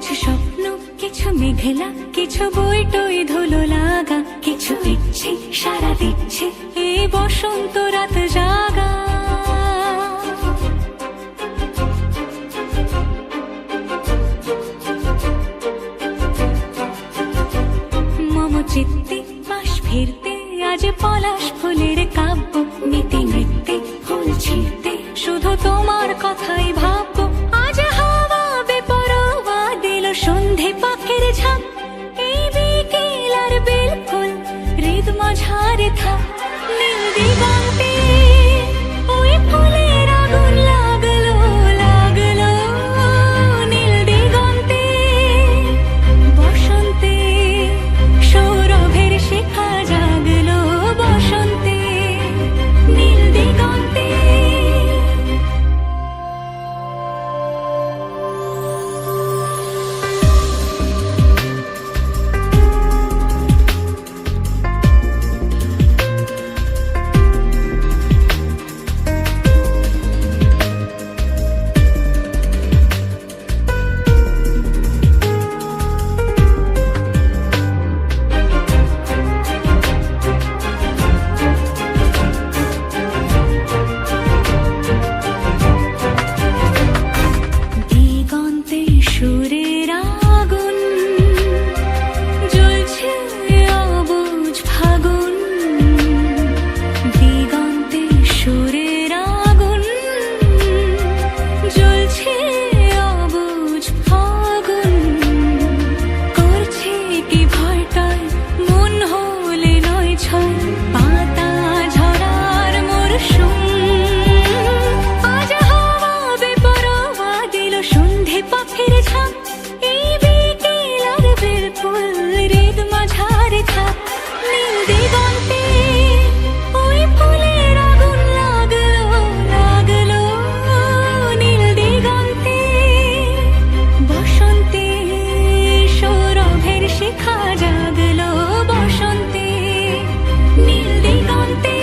কিছু স্বপ্ন, কিছু মেঘলা, কিছু বই টই ধুলো লাগা, কিছু ইচ্ছে সারা দিচ্ছে এই বসন্ত রাত জাগা। মম চিত্তে পাশ ফিরতে আজ পলাশ ফুলের কাব্য, নিতে নৃত্যে ফুল ছিঁড়তে শুধু তোমার কথাই ভাববো। আজ হাওয়া বেপরোয়া দিল সন্ধে পাখির ঝাঁক, এই বিকেল আর বেলফুল হৃদ মাঝারে থাক। নীল দিগন্তে ওই ফুলের আগুন লাগলো লাগলো, নীল দিগন্তে বসন্তে সৌরভের শিখা জাগলো, বসন্তে নীল দিগন্তে। দিগন্তে সুরের আগুন জ্বলছে অবুঝ ফাগুন, দিগন্তে সুরের আগুন জ্বলছে অবুঝ ফাগুন। করছে কি ভয়টায় মন হলে নয় ছয়, পাতা ঝরার মরশুম। আজ হাওয়া বেপরোয়া দিল সন্ধে পাখির ঝাঁক, এই বিকেল আর বেলফুল হৃদ মাঝারে থাক। নীল দিগন্তে ওই ফুলের আগুন লাগলো লাগলো, নীল দিগন্তে বসন্তে সৌরভের শিখা জাগলো, বসন্তে নীল দিগন্তে।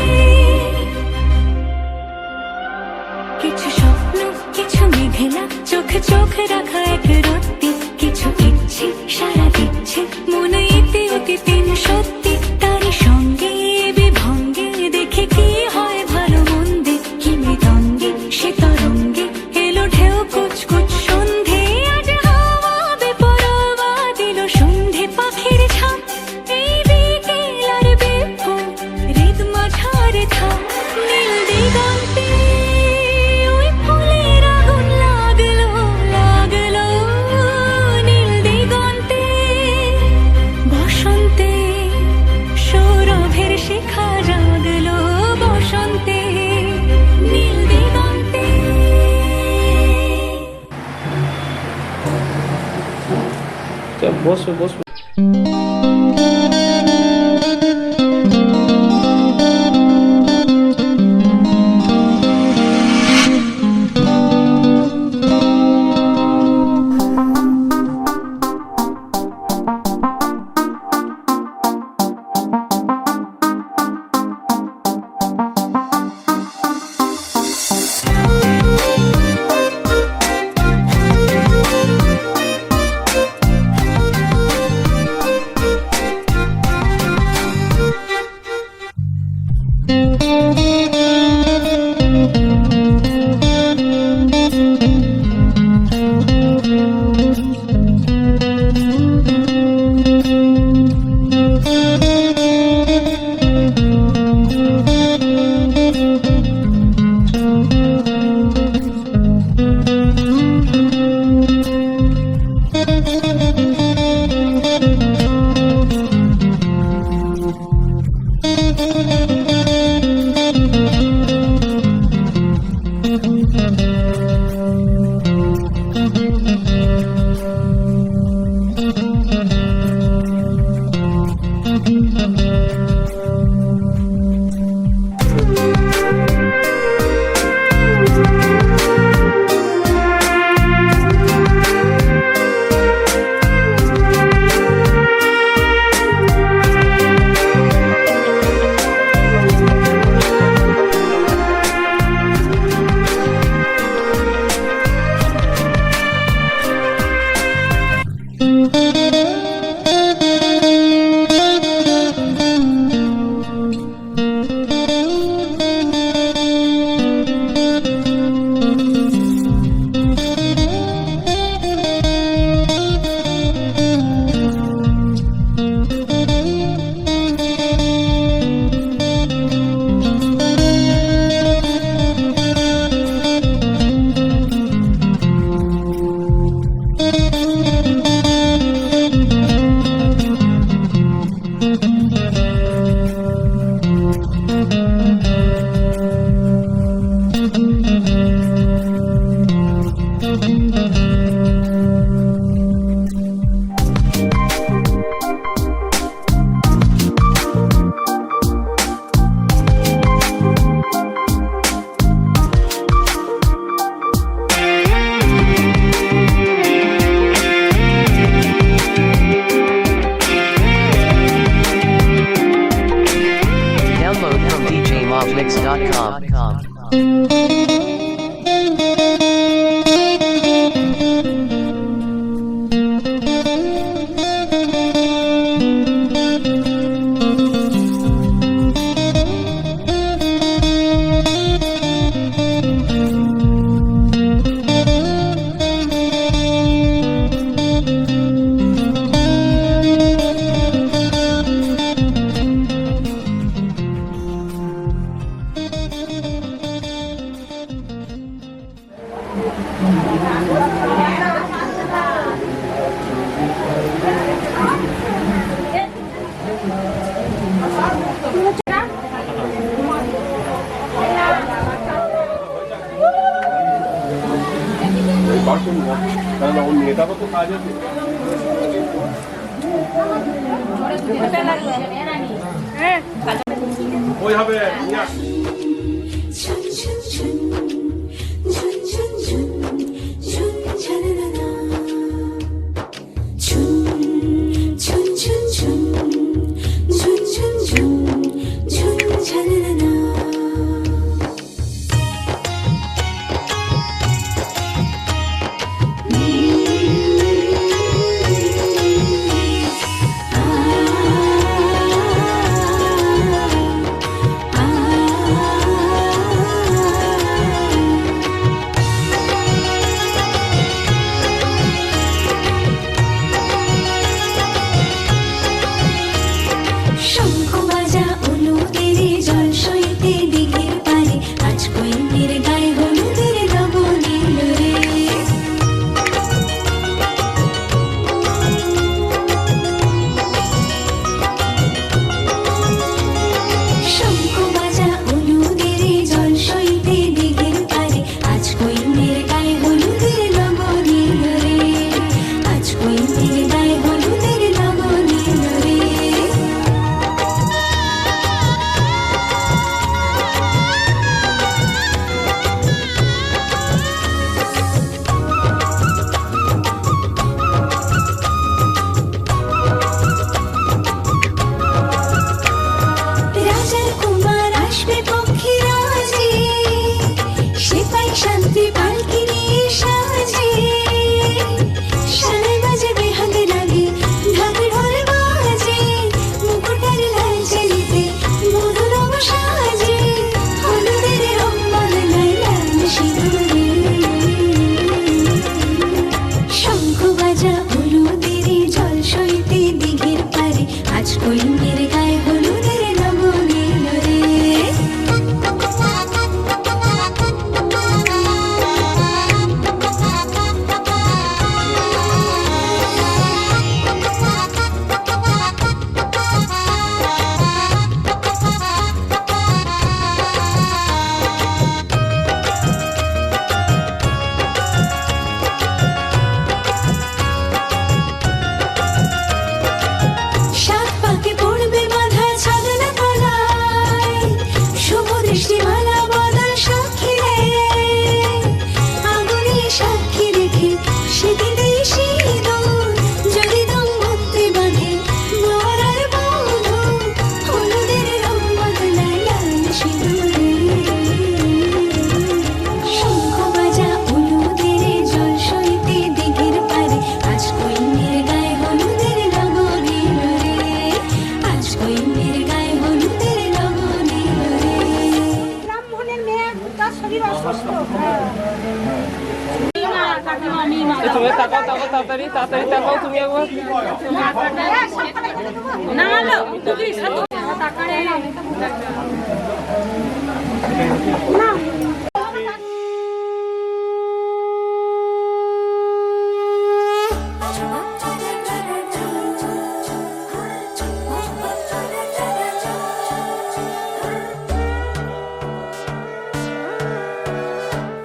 কিছু স্বপ্ন, কিছু মেঘলা, চোখে চোখ রাখা এক রত্তি, কিছু ইচ্ছে সারা দিচ্ছে মনে ইতি অতীতে সত্যি। তারই সঙ্গে বিভঙ্গে দেখে কি হয় ভালো মন্দে, কি মৃদঙ্গে সে তরঙ্গে এলো ঢেউ কুচকুচ সন্ধে। আজ হাওয়া বেপরোয়া দিল সন্ধে পাখির ঝাঁক, এই বিকেল আর বেলফুল হৃদ মাঝারে থাক। নীল দিগন্তে ওই ফুলের আগুন লাগলো লাগলো, নীল দিগন্তে বসন্তে সৌরভের শিখা জাগলো, বসন্তে নীল দিগন্তে। বসো বসো। নেতারও তো কাজ আছে। ওই হবে ঝুন ঝুন ঝুন ঝুন ঝুন ঝুন ঝুন ঝননা ঝুন ঝুন ঝুন ঝুন ঝুন ঝুন ঝুন ঝুন ঝননা শঙ্খ বাজা উলুদের জল সইতে দিঘির পারে আজ কইনের গায়ে হলুদের নবনীল রে শঙ্খ বাজা উলুদের জল সইতে দিঘির পারে আজ কইনের গায়ে হলুদের নবনীল রে আজ কইনের গায়ে হলুদের নবনীল রে রাজার কুমার আসবে পক্ষী রাজে সেপাই শান্তি পালকি নিয়ে সাজে সানাই বাজবে হাতে লাগে ঢাক ঢোল বাজে মুকুটের লাল চেলিতে মধুর সাজে হলুদের রং বদলায় লাল সিঁদুরে শঙ্খ বাজা হলুদের জল সইতে দিঘির পারে আজ কইনের গায়ে হলুদের নবনীল রে সাত পাকে পড়বে বাঁধা ছাদনা তলায় শুভ দৃষ্টিমালা বদল সাক্ষী রে আগুনে সাক্ষী রেখে সেদিনে সিঁদুর যদি দম মুক্তি বাঁধে বর আর বধূ হলুদের রং বদলায় লাল সিঁদুরে শঙ্খ বাজা উলুদের জল সইতে দিঘির পারে আজ কইনের গায়ে হলুদের নবনীল রে আজ কইনের গায়ে হলুদের নবনীল রে ব্রাহ্মণের মেয়ে তার শরীর অসুস্থ তুমি তাকাও তাকাও তাড়াতাড়ি তাড়াতাড়ি তাকাও তুমি একবার নামালো তুমি সাথে তাকারে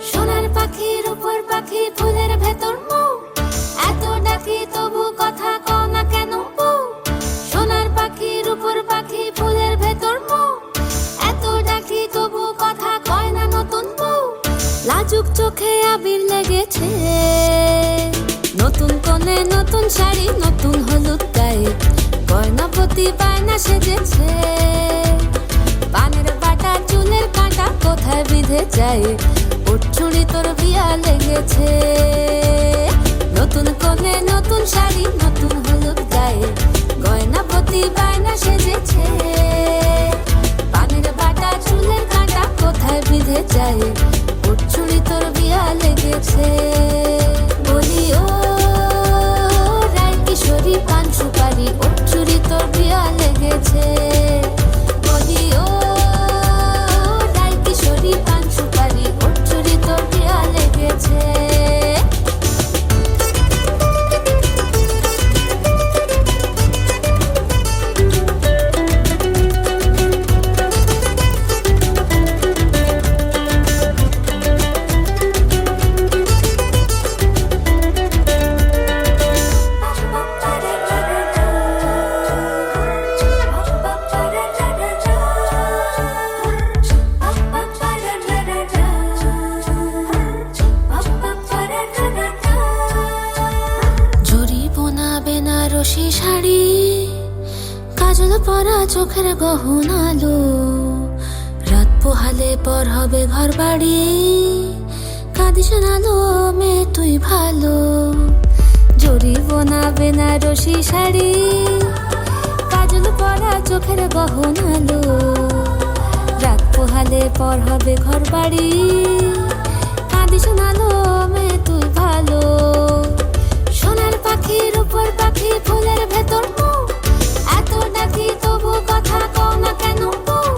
সোনার পাখির উপর পাখি ফুলের ভেতর মৌ এত ডাকি তবু কথা কও না কেন বউ সোনার পাখির উপর পাখি ফুলের ভেতর মৌ এত ডাকি তবু কথা কয় না নতুন বউ লাজুক চোখে আবির লেগেছে নতুন কোণে নতুন শাড়ি নতুন হলুদ গায়ে গয়নাপতি বায়না সেজেছে পানের বাটা চুলের কাঁটা কোথায় বিঁধে যায় উঠছুড়ি তোর বিয়া লেগেছে নতুন কোণে নতুন শাড়ি নতুন হলুদ গায়ে গয়নাপতি বায়না সেজেছে পানের বাটা চুলের কাঁটা কোথায় বিঁধে যায় উঠছুড়ি তোর বিয়া লেগেছে বলি ও রায় কিশোরী পান সুপারি উঠছুড়ি তোর বিয়া লেগেছে বলি ও রায় কিশোরী পান সুপারি উঠছুড়ি তোর বিয়া লেগেছে বেনারসি শাড়ি, কাজল পরা চোখের গহনালো, রাত পোহালে পর হবে ঘর বাড়ি, কাঁদিস নালো মেয়ে তুই ভালো। জড়িব না বেনারসি শাড়ি, কাজল পরা চোখের গহনালো, রাত পোহালে পর হবে ঘর বাড়ি, কাঁদিস নালো মেয়ে তুই ভালো। সোনার পাখির উপর পাখি ফুলের ভেতর মুখ, এত ডাকি তবু কথা কও না কেন বউ?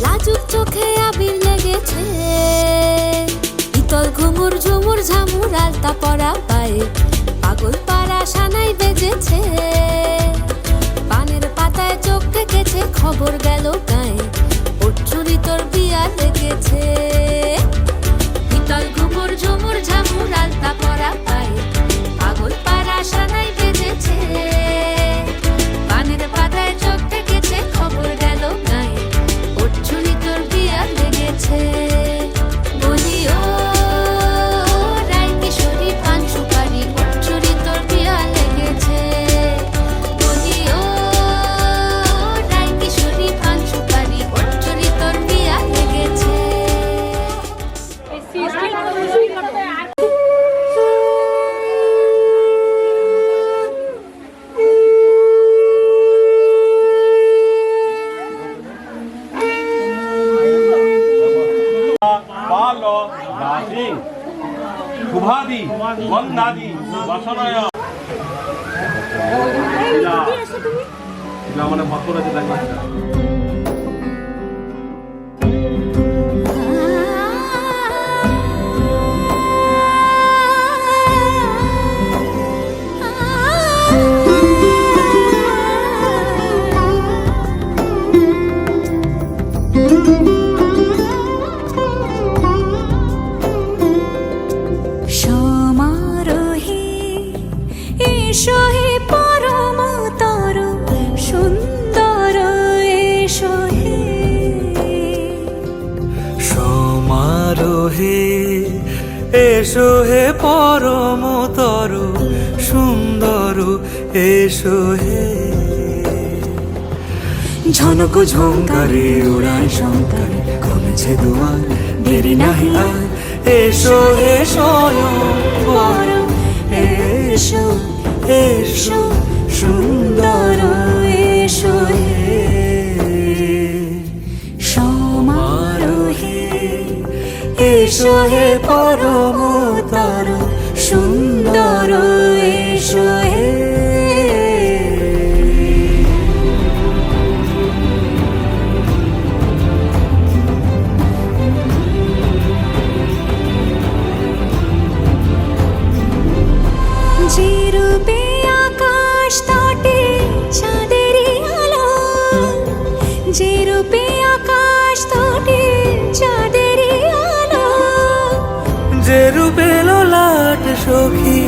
লাজুক চোখে আবির লেগেছে, ইতল ঘুমুর ঝুমুর ঝামুর আলতা পরা পায়ে, পাগল পাড়া সানাই বেজেছে। পানের পাতায় চোখ রেখেছে, খবর গেল গায়ে, ওর চুরি তোর বিয়া লেগেছে। ইতল ঘুমুর ঝুমুর ঝামুর আলতা পরা পায়ে, পাগল পাড়া সানাই বেজেছে। পানের পাতায় চোখ রেখেছে, খবর গেল গায়ে, ওর চুরি তোর বিয়া লেগেছে। বলি ও রায় কিশোরী পান সুপারি, ওর চুরি তোর বিয়া লেগেছে। বলি ও রায় কিশোরী পান সুপারি, ওর চুরি তোর বিয়া লেগেছে। পালো দাসি শুভাদি বন্দাদি বাসনায় মানে ভক্তরা যে দেখবে সমারোহে এসো হে পরমতর সুন্দর, এসো হে। সমারোহে এসো হে পরমতর সুন্দর, এসো হে। ঝনক ঝঙ্কারে উড়ায় শঙ্কারে, কমেছে দুয়ার দেরি নাহি আর, এসো হে স্বয়ং বর, এসো এসো সুন্দর, এসো হে। সমারোহে এসো হে পরমতর সুন্দর, এসো হে। যে রূপে আকাশ তটে চাঁদেরই আলো, যে রূপে আকাশ তটে চাঁদেরই আলো, যে রূপে ললাট সখী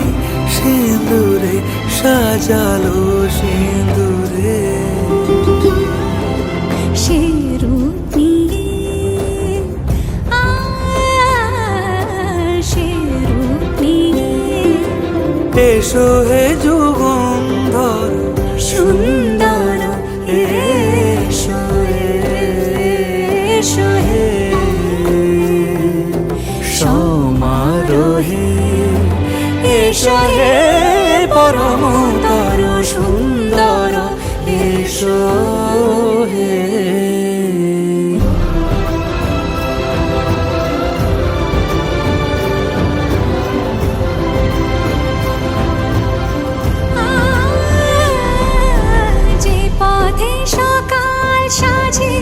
সিঁদুরে সাজালো সিঁদুরে, সে রূপ নিয়ে সে রূপ নিয়ে এসো হে যুগন্ধর সুন্দর, এসো এসো হে। সমারোহে এসো হে পরমতর সুন্দর, এসো হে। যে পথে সকাল সাজে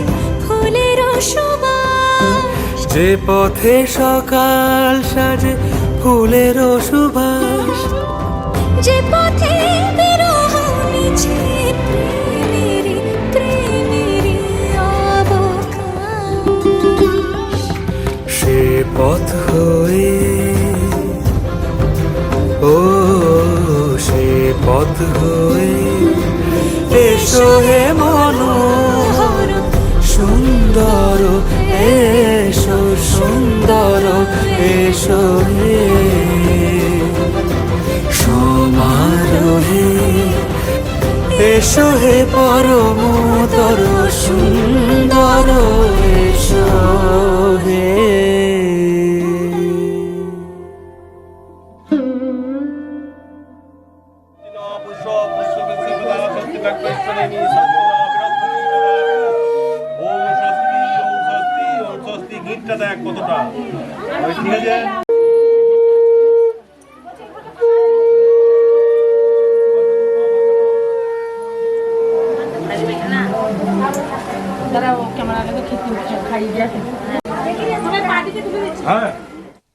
ফুলের সুবাস, যে পথে সকাল সাজে ফুলের সুবাস, যে পথে বিরহ মিছে প্রেমেরই প্রেমেরই অবকাশ, সে পথ হয়ে ও সে পথ হয়ে এসো হে মনোহর সুন্দর, এসো সুন্দর, এসো হে। সমারোহে এসো হে পরমতর সুন্দর এসো হে। গীতটা দেখ কতটা ঠিক আছে।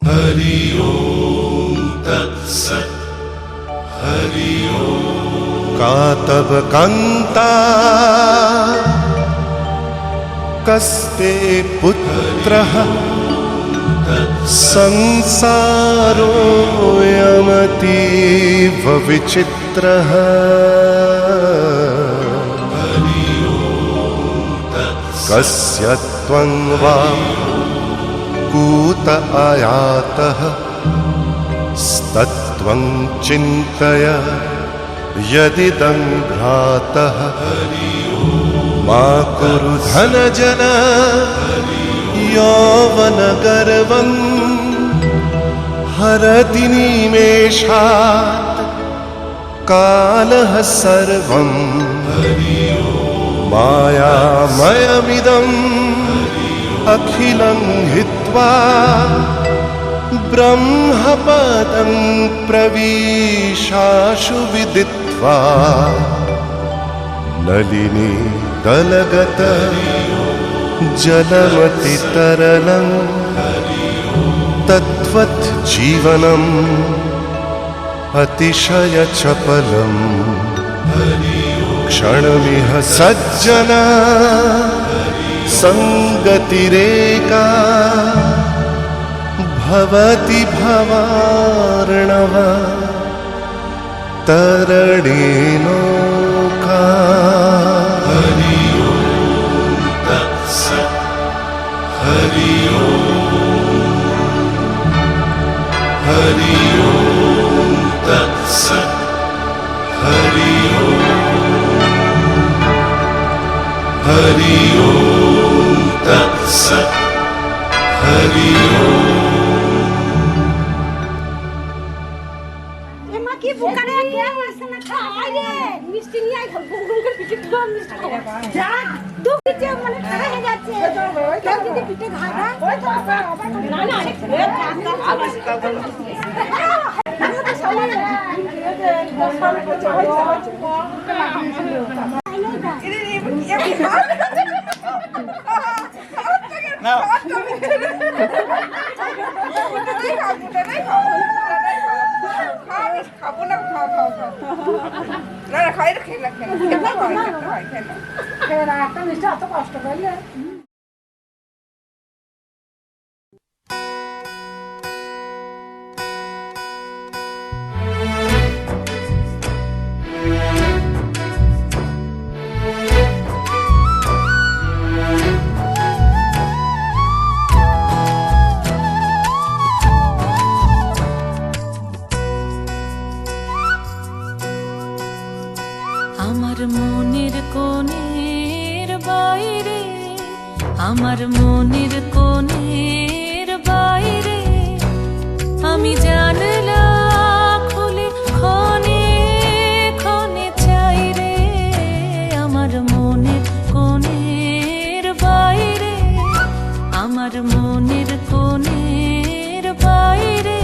हरि ओम तत्सत् हरि ओम का तव कान्ता कस्ते पुत्रः संसारोऽयमतीव विचित्रः कस्य त्वं वा कूत आयातः स्तत्त्वं चिन्तय यदिदं भ्रातः मा कुरु धनजन यौवनगर्वं हरति निमेषात् कालः सर्वं मायामयमिदम् अखिलं हित्वा ब्रह्मपदं प्रविशाशु विदित्वा नलिनी दलगत जलमतितरलं तद्वत् जीवनम् अतिशयचपलम् क्षणमिह सज्जना संगतिरेका भवति भवार्णव तरणेनौका। हरि ओम तत्सत् हरि ओम तत्सत् हरि ओम तत्सत् हरि এমা কি বুকারে কে আসছে না খাই রে মিষ্টি নিয়ে আই গুল গুল করে পিঠে খাওয়া মিষ্টি খাওয়া যা দুধ দিতে মানে খারাপ হয়ে যাচ্ছে কেউ যদি পিঠে খায় ওই তো আবার না না একটা মিষ্টি এত কষ্ট করলে আমার মনের কোণের বাইরে, আমার মনের কোণের বাইরে আমি জানলা খুলে ক্ষণে ক্ষণে চাই রে। আমার মনের কোণের বাইরে, আমার মনের কোণের বাইরে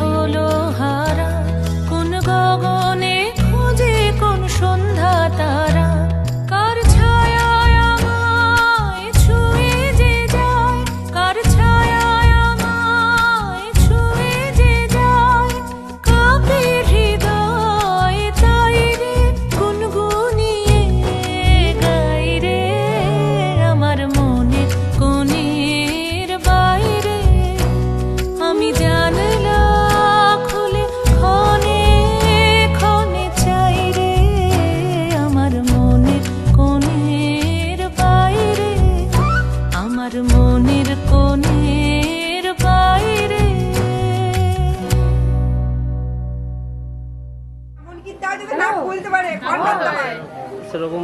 হলো হারা, কোন গগনে খুঁজে কোন সন্ধ্যা তারা, কার ছায়ায় আমায় ছুঁয়ে যে যায়, কার ছায়ায় আমায় ছুঁয়ে যে যায়, কাঁপে হৃদয় তাই রে গুনগুনিয়ে গাই রে, আমার মনের কোণের বাইরে আমি জানলা খুলে ক্ষণে ক্ষণে চাই রে, আমার মনের কোণের বাইরে, আমার মনের কোণের বাইরে। সেরকম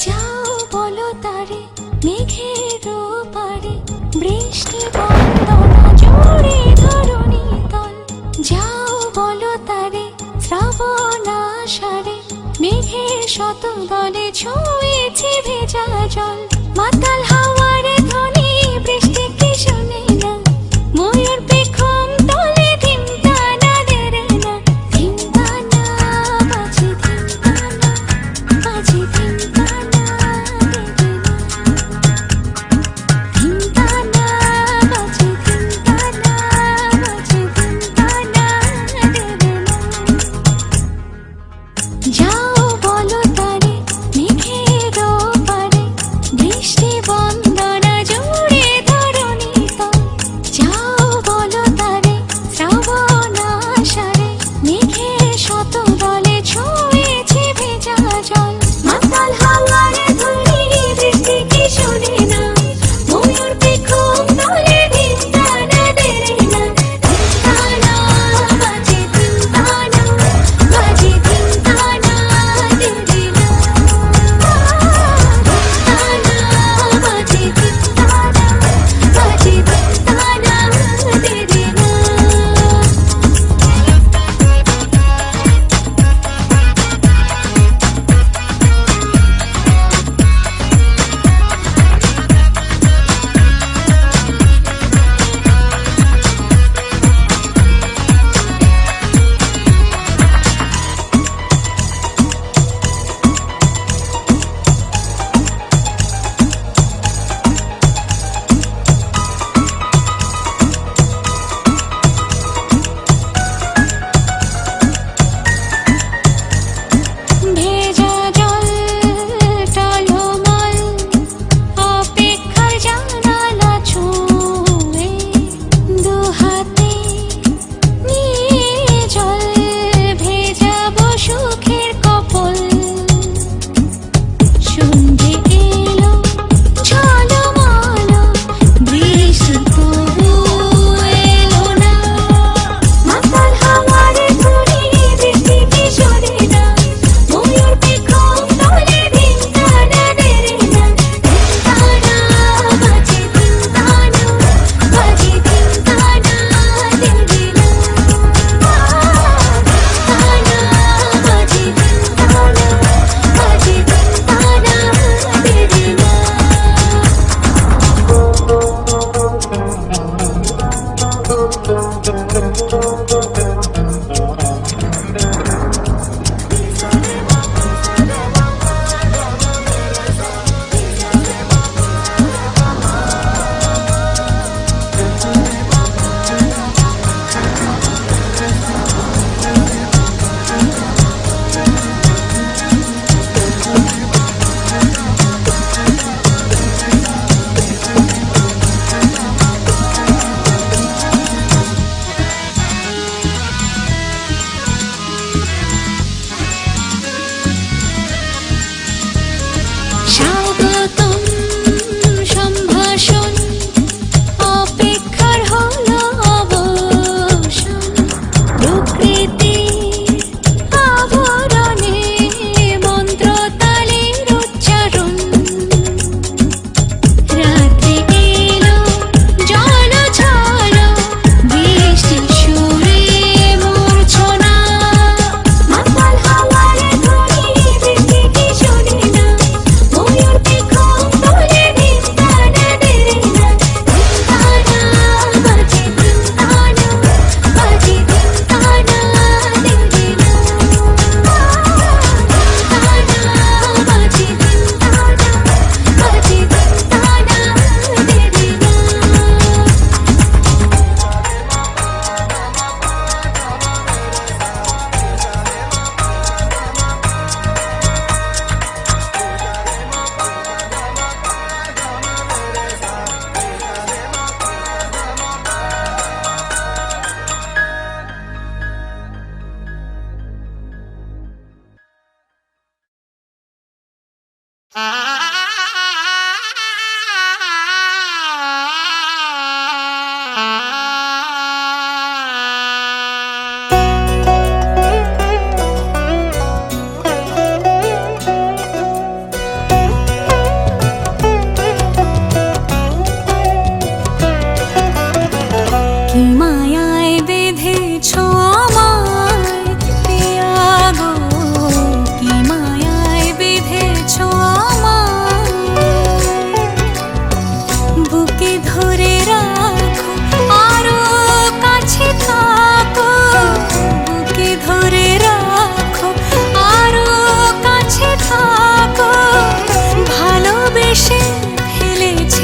যাও বলো তারে মেঘের পারে, বৃষ্টি বন্দনা জোরে ধরণী তল, যাও বলো তারে শ্রাবণ আষাঢ়ে, মেঘের শত দলে ছুঁয়েছে ভেজা জল, মাতাল হাওয়ার ধ্বনি বৃষ্টি কি শোনে না, ময়ূর পেখম তলে ধিমতানা দেরে না, ধিমতানা বাজে ধিমতানা বাজে ধিমতানা দেবে না, ধিমতানা বাজে ধিমতানা বাজে ধিমতানা দেবে না। যাও বলো তারে মেঘের পারে, বৃষ্টি বন্ধ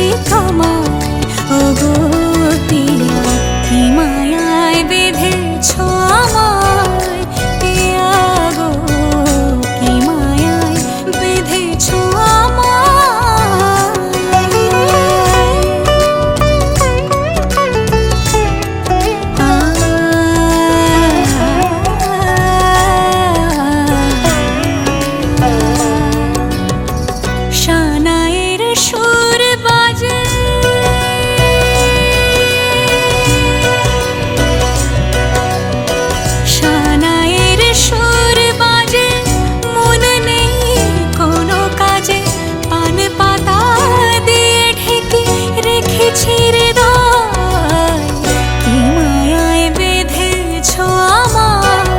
পেয়েছি তোমায় ওগো পিয়া কি মায়ায় বেঁধেছ আমায় পিয়া গো কি মায়ায় বেঁধেছ শানায়ের সুর বাজে শানায়ের সুর বাজে মন নেই কোনো কাজে পান পাতা দিয়ে ঢেকে রেখেছি হৃদয় কি মায়ায় বেঁধেছ আমায়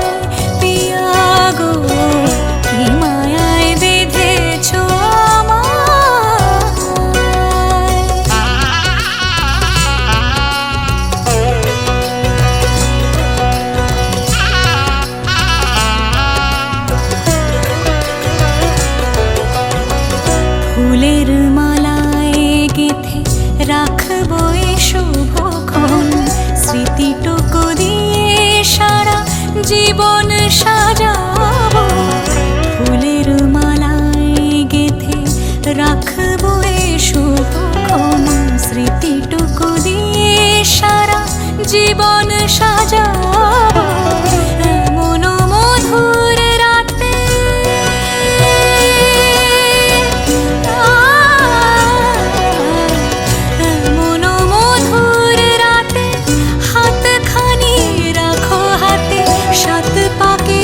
পিয়া গো কি মায়ায় বেঁধেছ ফুলের মালায় গেঁথে রাখবো এ শুভক্ষণ স্মৃতিটুকু দিয়ে সারা জীবন সাজাবো ফুলের মালায় গেঁথে রাখবো এ শুভক্ষণ স্মৃতিটুকু দিয়ে সারা জীবন সাজাবো এমন মধুর রাতে এমন মধুর রাতে হাতখানি রাখো হাতে সাত পাকে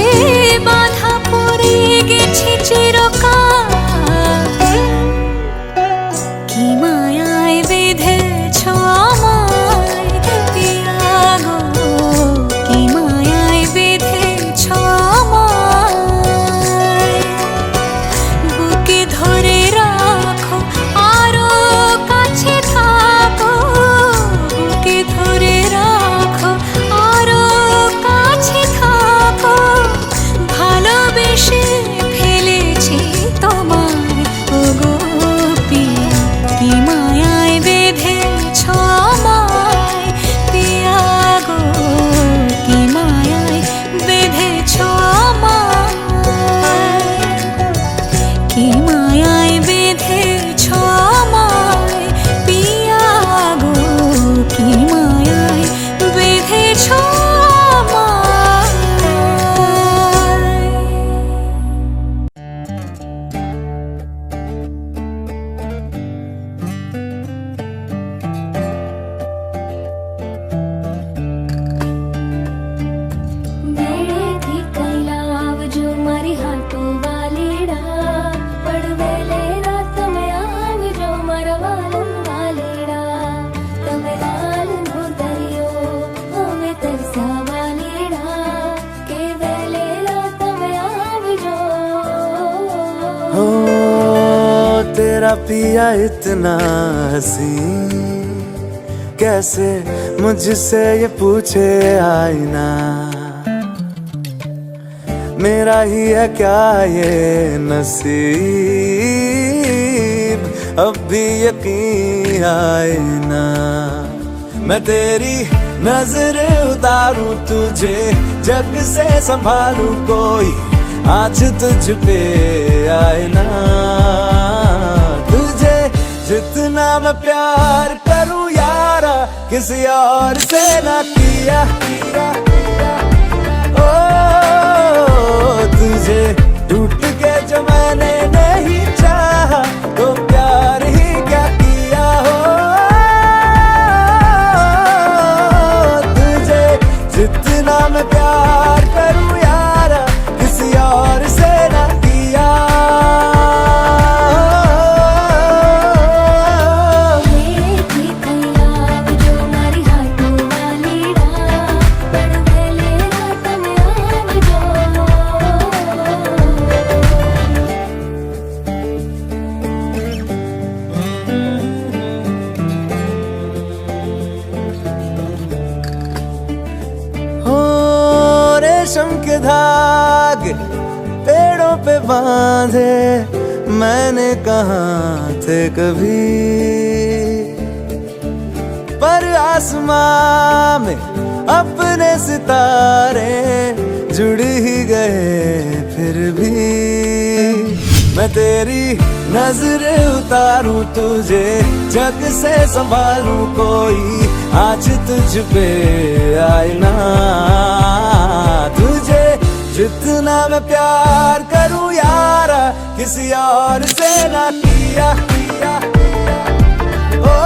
বাঁধা পড়ে গেছি চিরকাল কি মায়ায় বেঁধেছ আমায় পিয়া গো কি মায়ায় বেঁধেছ আমায় বুকে ধরে রাখো আরো কাছে থাকো বুকে ধরে রাখো আরো কাছে থাকো ভালোবেসে ফেলেছি তোমায় ওগো পিয়া কি মায়ায় বেঁধেছ আমায় পিয়া গো কি মায়ায় বেঁধেছ আমায় কি মায়ায় বেঁধেছ আমায় পিয়া গো কি মায়ায় বেঁধেছ আমায় મેળે થી કૈલા આવજો મારી હાટો વાલેડા પડવેલે રાત તમે આવજો મારા વાલમ વાલેડા તમે લાલ નો દરિયો અમે તરસા વાલેડા કે વેલે રાત તમે આવજો हो तेरा पिया इतना हसीन कैसे मुझसे ये पूछे आईना मेरा ही है क्या ये नसीब अब भी यकीन आए ना मैं तेरी नजर उतारूं तुझे जग से संभालूं कोई आज तुझ पे आए ना तुझे जितना मैं प्यार करूं यारा किसी और से ना किया ओ तुझे टूट के जो मैंने नहीं चाहा तो प्यार ही क्या किया हो तुझे जितना मैं प्यार करूं यारा किसी और से ना किया મેળે થી કૈલા આવજો મારી હાટો વાલેડા પડવેલે રાત તમે આવજો हो रेशम के धागे पेड़ों पे बांधे मैंने कहाँ थे कभी आसमां में अपने सितारे जुड़ ही गए फिर भी मैं तेरी नजरें उतारूं तुझे जग से संभालूं कोई आज तुझ पे आए ना तुझे जितना मैं प्यार करूं यारा किसी और से ना किया ओ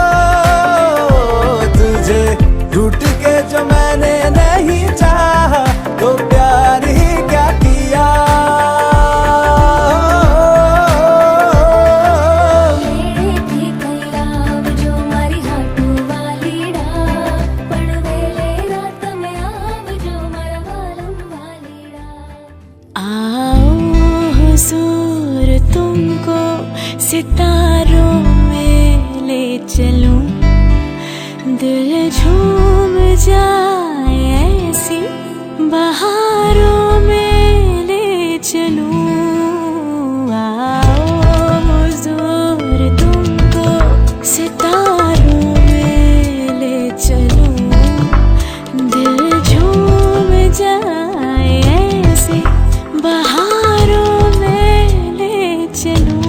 तुझे रूठ के जो मैंने नहीं चाहा तो प्यार ही क्या किया सितारों में ले चलूं दिल झूम जाए ऐसी बहारों में ले चलूं आओ हुजूर तुमको सितारों में ले चलूं दिल झूम जाए ऐसी बहारों में ले चलूं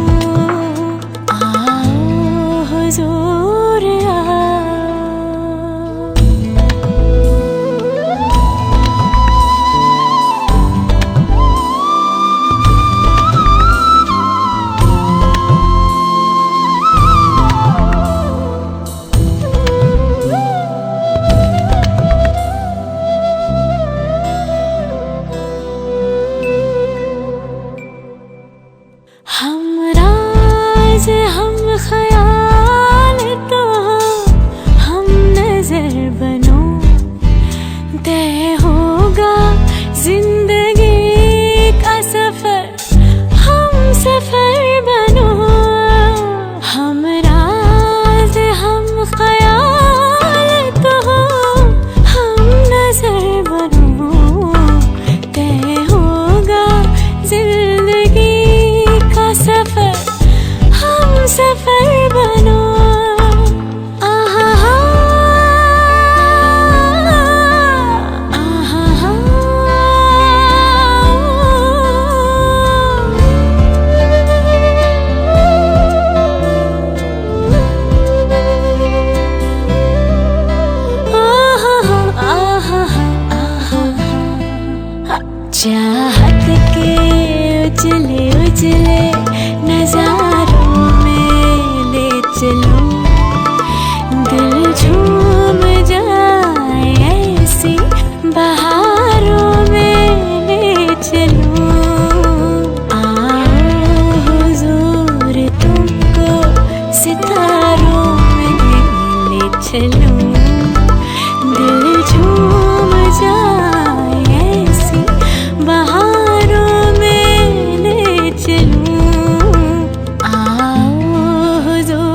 चाहत के उजले उजले नजारों में ले चलूं दिल झूम जाए ऐसी बहारों में ले चलूं आओ हुजूर तुमको सितारों में ले चलूं दिल झूम जाए ऐसी बहारों में ले चलूं आओ हुजूर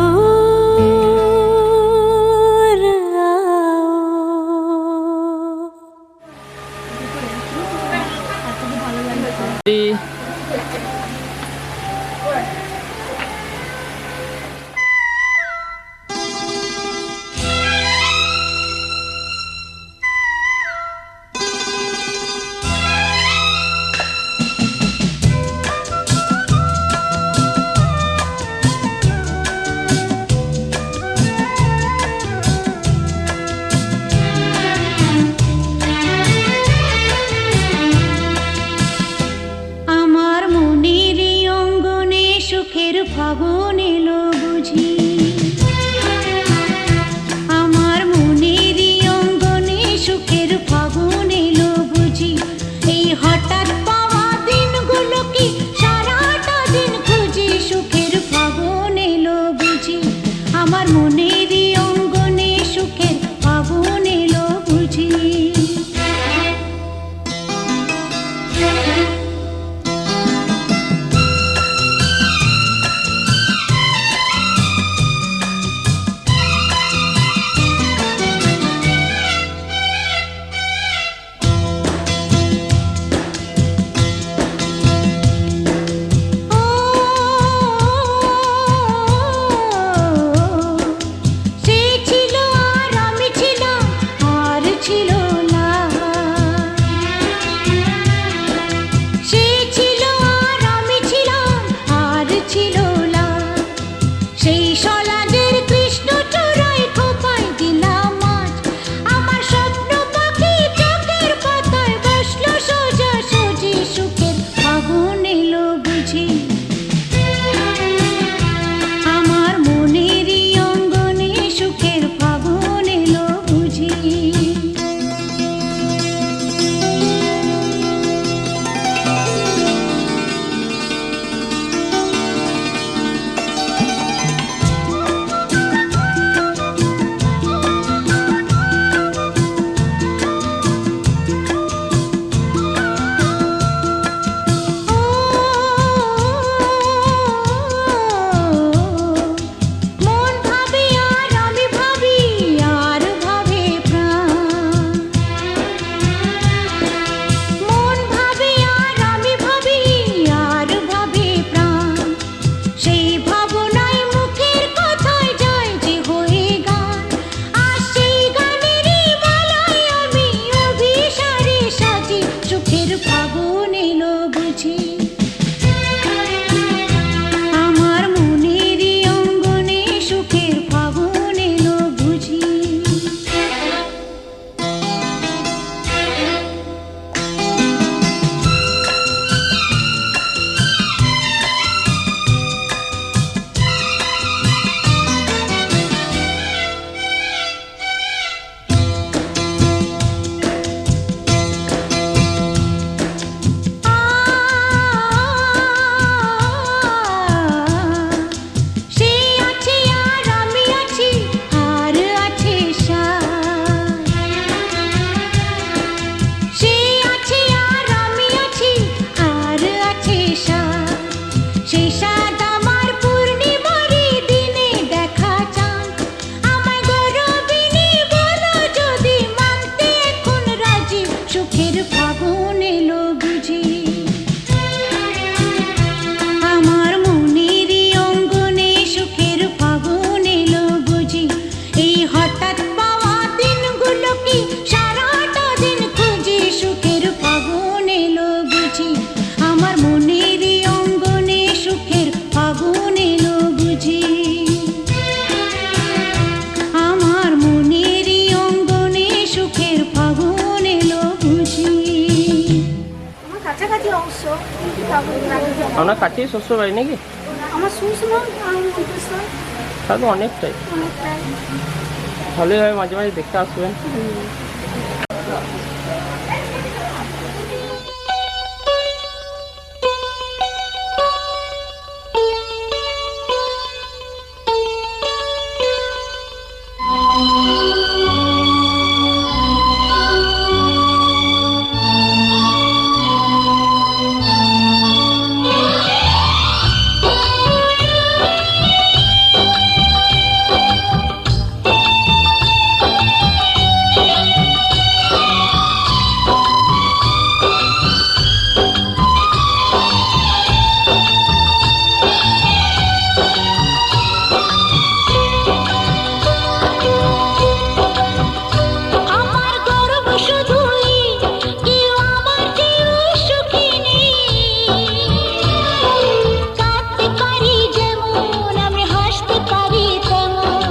ফাগুন এলো বুঝি আমার মনের অঙ্গনে সুখের ফাগুন এলো বুঝি এই হঠাৎ পাওয়া দিনগুলো কি সারাটা দিন খুঁজি সুখের ফাগুন এলো বুঝি আমার মনের অঙ্গনে সুখের ফাগুন এলো বুঝি এসো ঠাকুর রাখবে। আপনার কাছেই শ্বশুর বাড়ি নাকি? আমার শ্বশুর মন্তেশ্বর তাহলে অনেকটাই অনেকটাই। ভালোই হয়, মাঝে মাঝে দেখতে আসবেন। আমার গর্ব শুধুই কেউ আমার কেউ সুখী নেই। কাঁদতে পারি যেমন আমি হাসতে পারি তেমন,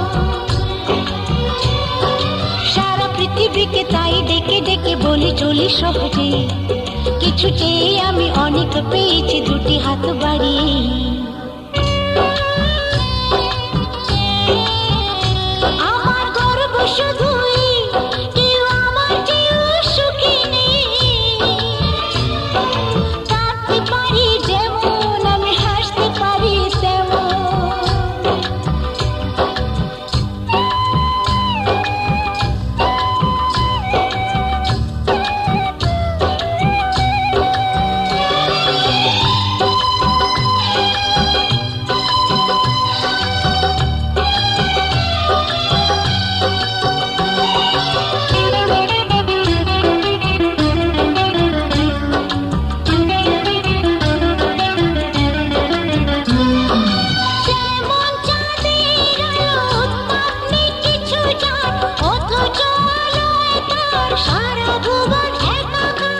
সারা পৃথিবীকে তাই ডেকে ডেকে বলি চলি সহজে, কিছু চেয়ে আমি অনেক পেয়েছি দুটি হাত বাড়িয়ে। আমার গর্ব শুধুই কেউ আমার কেউ সুখী নেই। কাঁদতে পারি যেমন আমি হাসতে পারি তেমন, যেমন চাঁদের আলো উত্তাপে কিছু যান, অথচ আলোয় তার সারা ভুবন একাকার।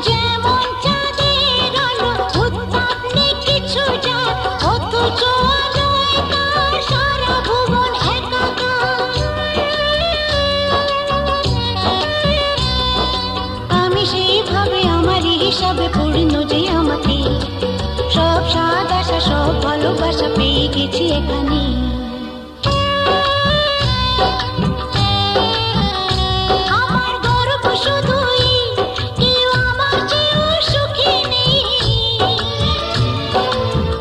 যেমন চাঁদের আলো উত্তাপে কিছু যান, অথচ আলোয় তার সারা ভুবন একাকার। আমি সেইভাবে আমারই হিসাবে পূর্ণ যে আমাকে, সব স্বাদ আশা সব ভালোবাসা পেয়ে গেছি এখানে। আমার গর্ব শুধুই কেউ আমার চেয়েও সুখী নেই।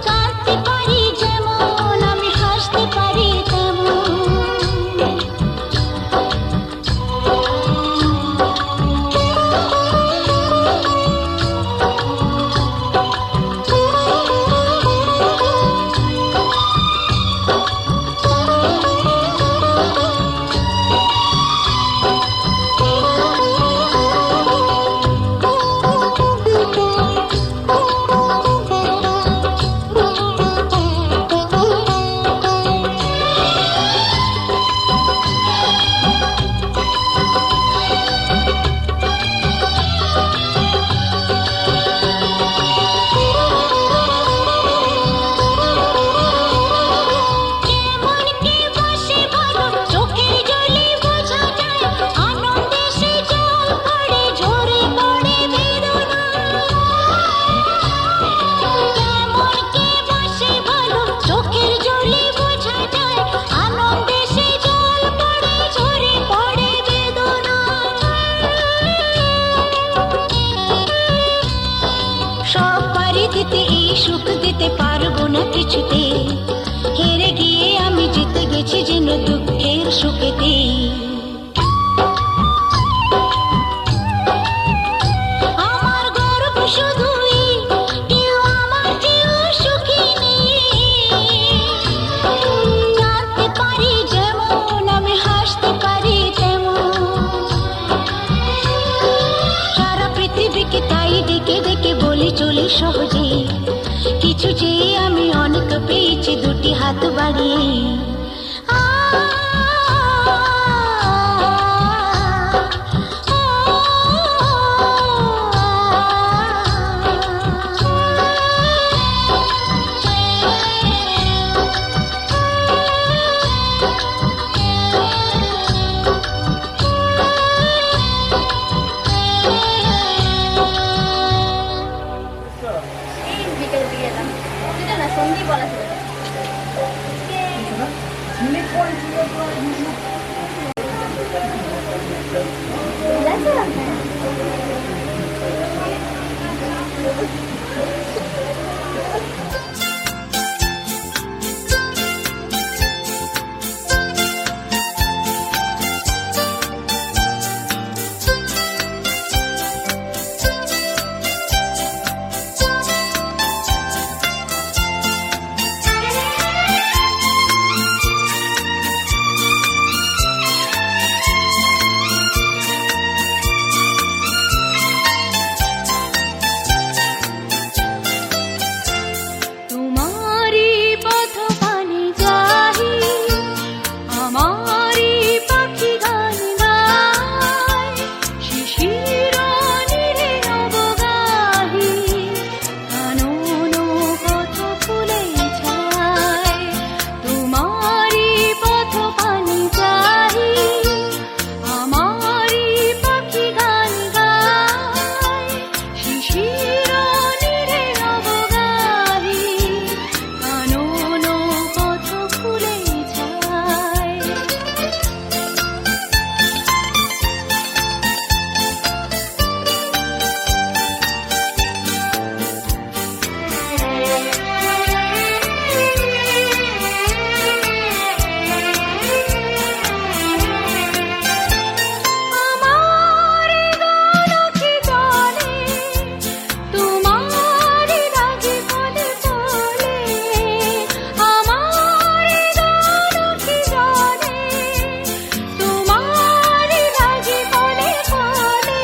কাঁদতে পারি যেমন আমি হাসতে পারি তেমন, কেমন কে বসে বলো চোখের জলে বোঝা যায়, আনন্দে সে জল পড়ে ঝরে পড়ে বেদনা। কেমন কে বসে বলো চোখের জলে বোঝা যায়, আনন্দে সে জল পড়ে ঝরে পড়ে বেদনা। সব পারি দিতে এই সুখ দিতে পারবো না কিছুতে, হেরে গিয়ে আমি জিতে গেছি যেন দুঃখের সুখেতে। আমার গর্ব শুধুই কেউ আমার কেউ সুখী নেই। কাঁদতে পারি যেমন আমি হাসতে পারি তেমন, সারা পৃথিবীকে তাই ডেকে ডেকে বলি চলি সহজে, কিছু চেয়ে আমি অনেক পেয়েছি দুটি হাত বাড়িয়ে। তোমারি পথ পানে যাহি আমারি পাখি গান গায় শিশির নীরে অবগাহি কানন পথ ফুলে ছায় তোমারি পথ পানে যাহি আমারি পাখি গান গায় শিশির নীরে অবগাহি কানন পথ ফুলে ছায় আমার গান কি জানে তোমারি রাগে বলে চলে আমার গান কি জানে তোমারি রাগে বলে চলে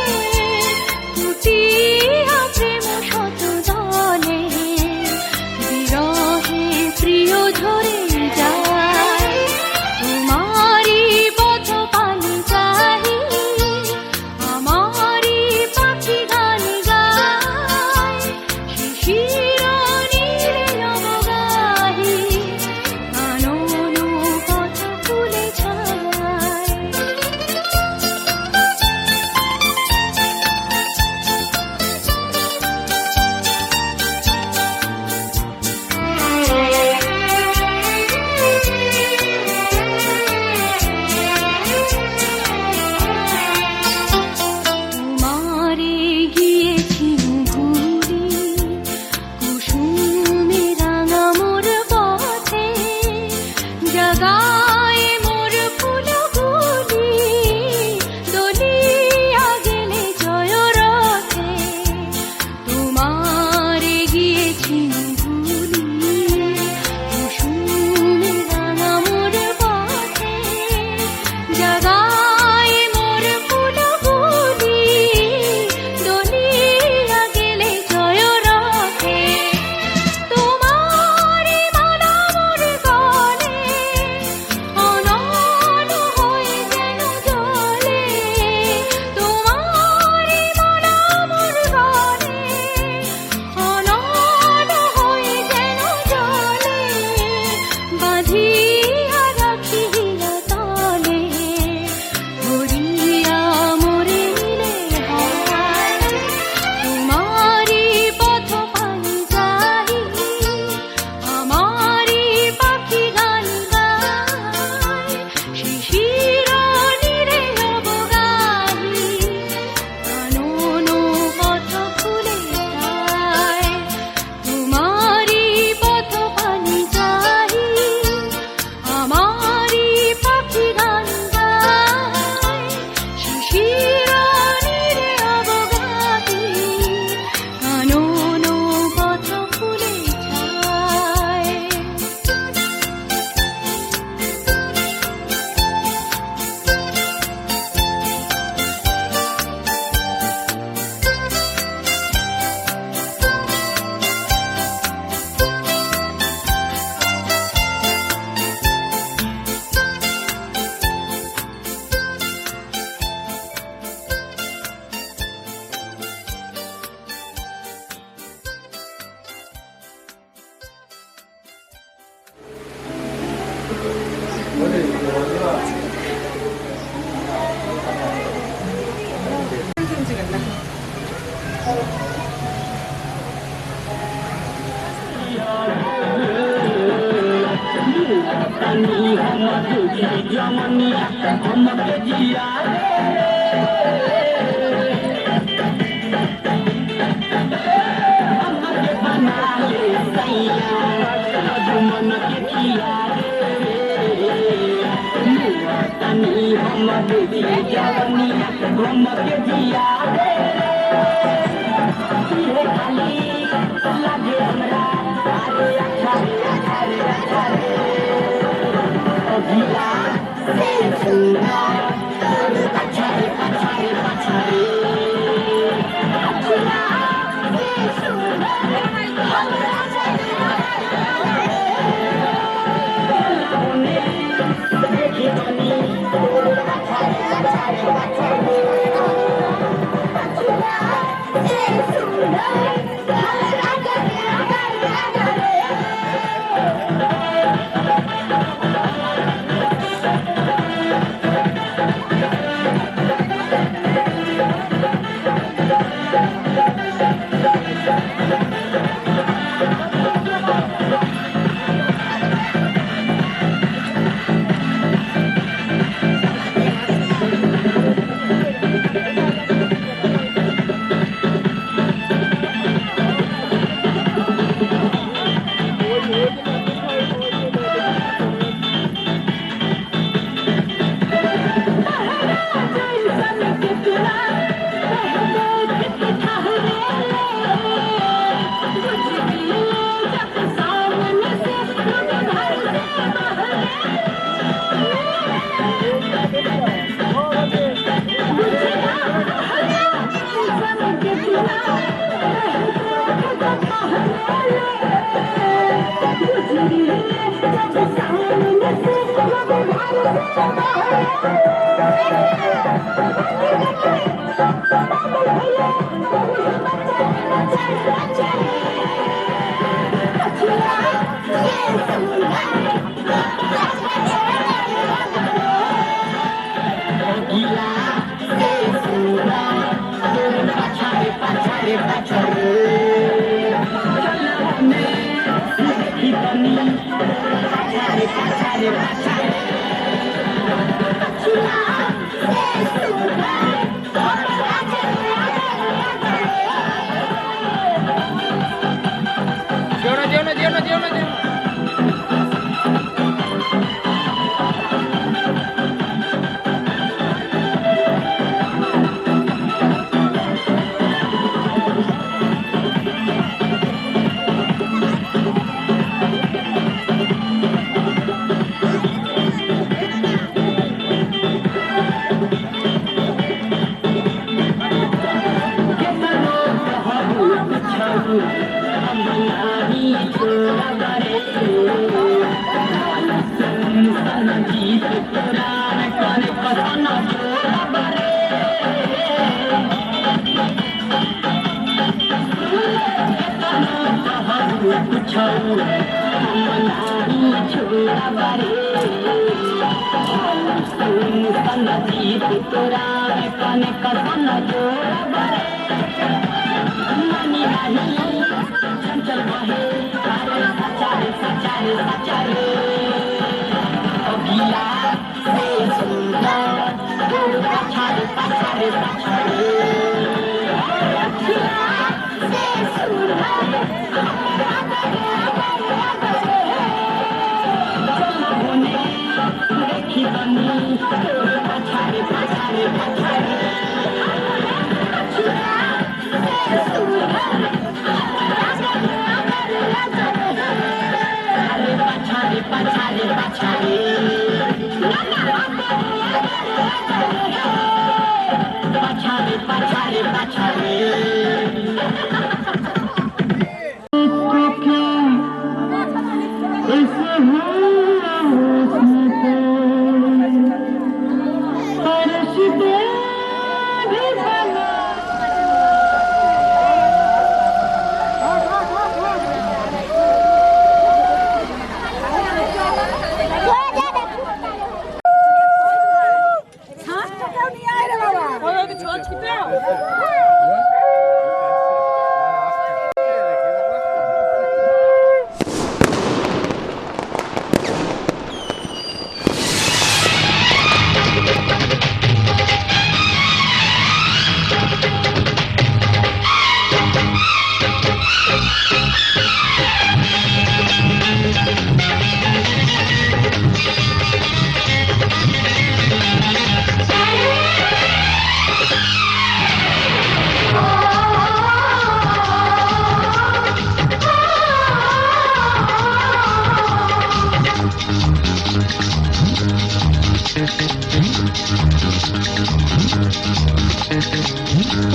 কুটিয়া প্রেম শত জলে বিরহে প্রিয় ঝরে যায় তোমারি পথ পানে যাহি আমারি পাখি গান গায় শিশির নীরে অবগাহি কানন পথ ফুলে ছায় তোমারে গিয়েছি ভুলি কুসুমে রাঙা মোর পথে জাগায় মোর ফুলগুলি দলিয়া গেলে জয় রথে তোমারে গিয়েছি ভুলি কুসুমে রাঙা মোর পথে জাগায় মোর ফুলগুলি দলিয়া গেলে জয় রথে তোমারি মালা মোর গলে অনল হয়ে যেন জলে তোমারি মালা মোর গলে অনল হয়ে যেন জলে বাঁধিয়া রাখিয়া তলে ধরিয়া মোরে নিলে হয় তোমারি পথ পানে যাহি আমারি পাখি গান গায় শিশির নীরে অবগাহি কানন পথ ফুলে যায় তোমারি পথ পানে যাহি আমারি পাখি গান গায় শিশির নীরে অবগাহি কানন পথ ফুলে ছায় Thank you.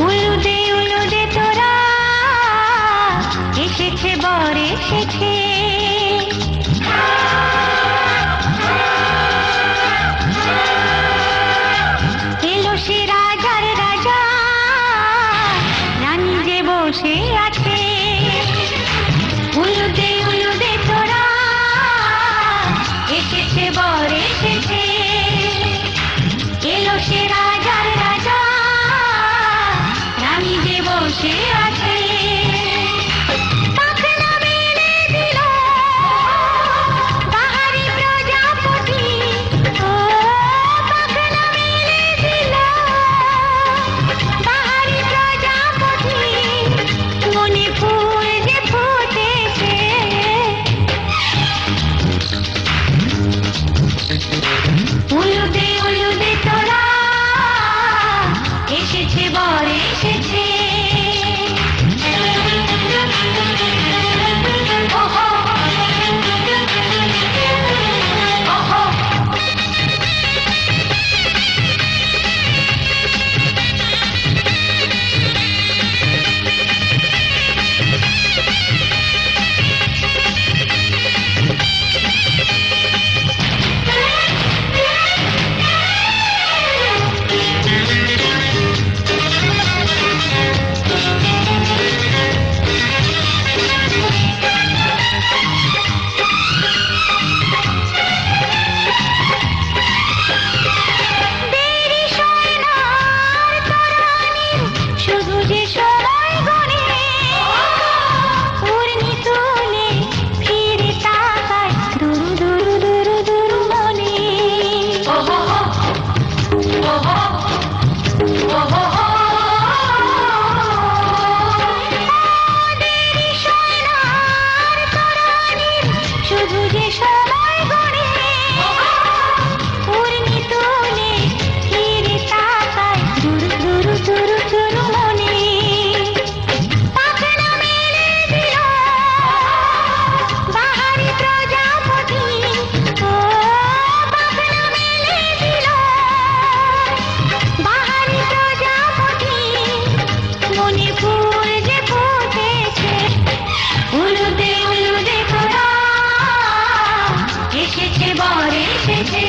উলুদে তোরা এসেছে বর এসেছে এলো সে রাজার রাজা রানী যে বসে আছে উলুদে তোরা এসেছে বর এসেছে এলো সে রাজার রাজা রানী যে বসে আছে পাখনা মেলে দিল বাহারি প্রজাপতি ও পাখনা মেলে দিল বাহারি প্রজাপতি মনে ফুল যে ফুটেছে উলুদে তোরা এসেছে বর এসেছে ওহো ওহো দেরি সয় না আর তরানির শুধু যে সময় গণে উড়নি তুলে ফিরে তাকায় দুরু মনে দেরি সয় না আর তরানির শুধু যে সময় গণে উড়নি তুলে ফিরে তাকায় দুরু মনে পাখনা মেলে দিল বাহারি প্রজাপতি ও পাখনা মেলে দিল বাহারি প্রজাপতি মনে ফুল যে ফুটেছে উলুদে তোরা এসেছে বর এসেছে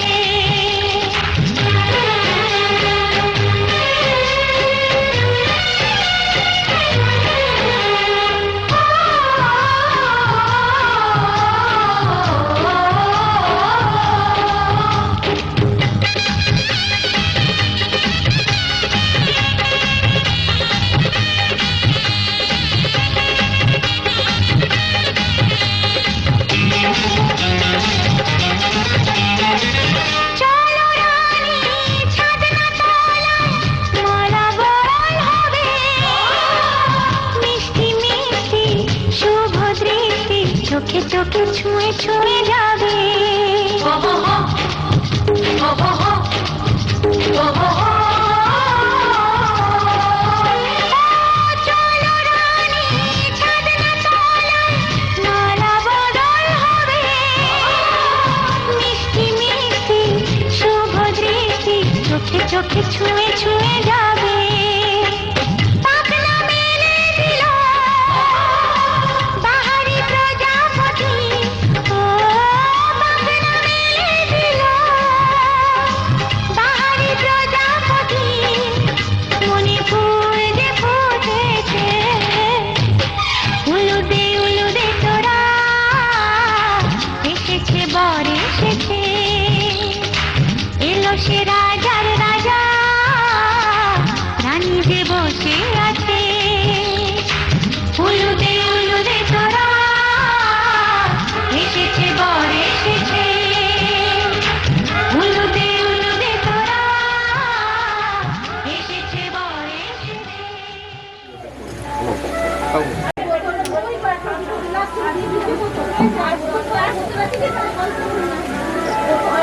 চলো রানী ছাদনা তলায় মালা বরণ হবে মিষ্টি মিষ্টি শুভ দৃষ্টি চোখে চোখে ছুঁয়ে ছুঁয়ে যাবে চলো রানী ছাদনা তলায় মালা বরণ হবে মিষ্টি মিষ্টি শুভ দৃষ্টি চোখে চোখে ছুঁয়ে ছুঁয়ে যাবে পাখনা মেলে দিল বাহারি প্রজাপতি ও পাখনা মেলে দিল বাহারি প্রজাপতি মনে ফুল যে ফুটেছে উলুদে তোরা এসেছে বর এসেছে এলো সে রাজার রাজা রানী যে বসে আছে উলুদে তোরা এসেছে বর এসেছে উলুদে তোরা এসেছে বর এসেছে ওই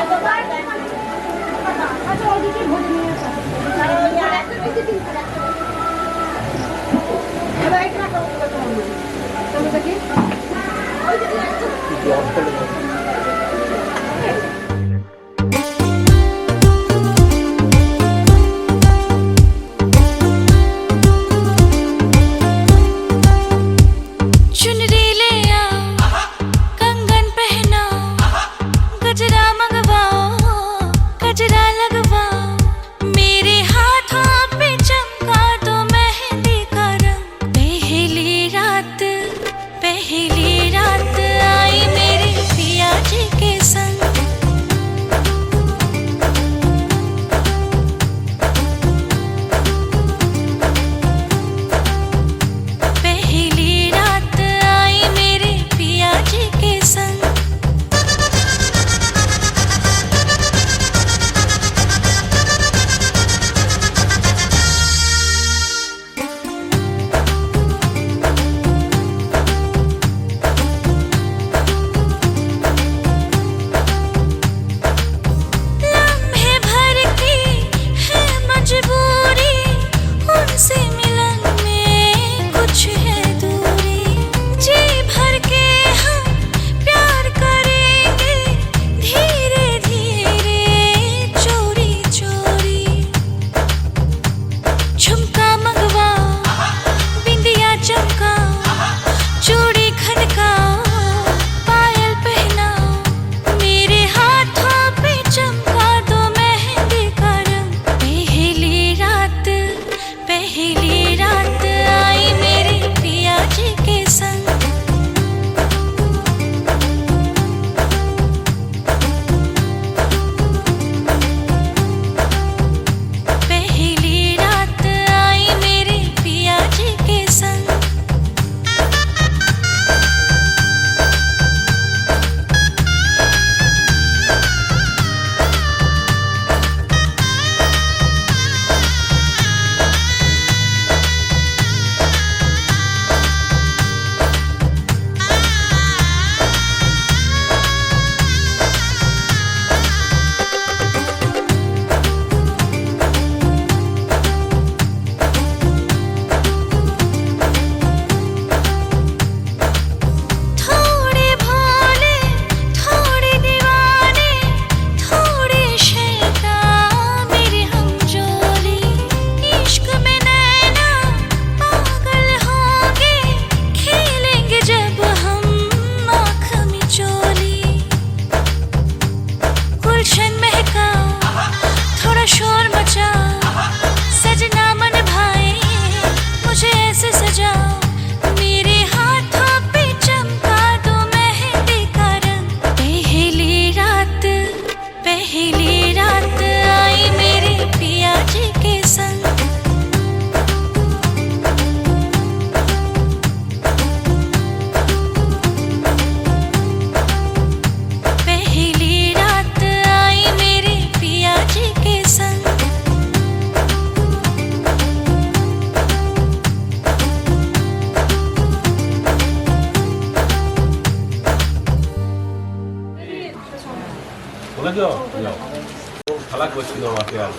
খেলা করছিল মাঠে আর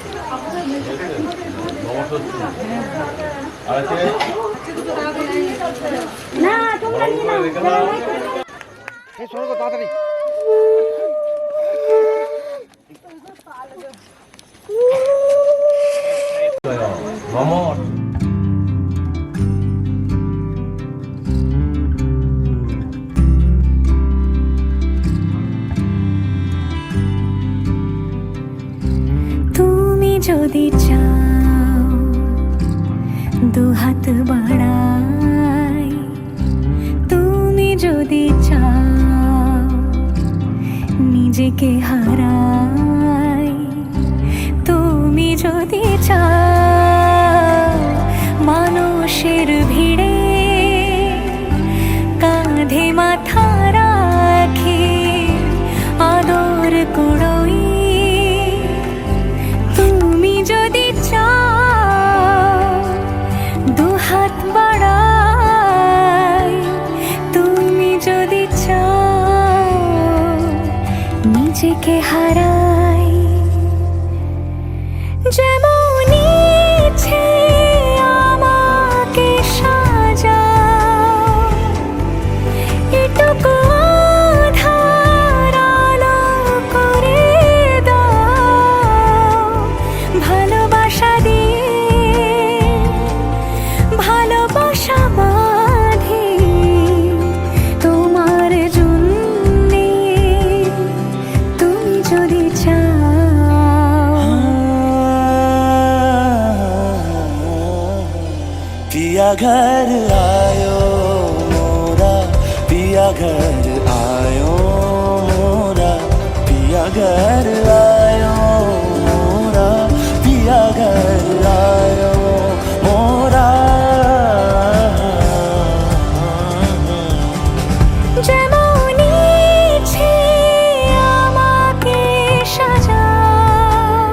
নমস্কার আর না তোমরা তাড়াতাড়ি ভ্রমণ তুমি যদি চাও দুহাত বাড়াই, তুমি যদি চাও নিজেকে হারাই, তুমি যদি চাও মানুষের ভিড়ে কাঁধে মাথা রাখি আদর কুড়োই, তুমি যদি চাও দুহাত বাড়াই, তুমি যদি চাও নিজেকে হারাই, যেমন ইচ্ছে আমাকে সাজাও, এটুকু আধার আলো করে দাও, ভালোবাসা দিয়ে ভালোবাসা বাঁধি তোমার জন্যে, তুমি যদি চাও। पिया घर आयो मोरा, पिया घर आयो मोरा, पिया घर आयो मोरा, पिया घर आयो मोरा। যেমন ইচ্ছে আমাকে সাজাও,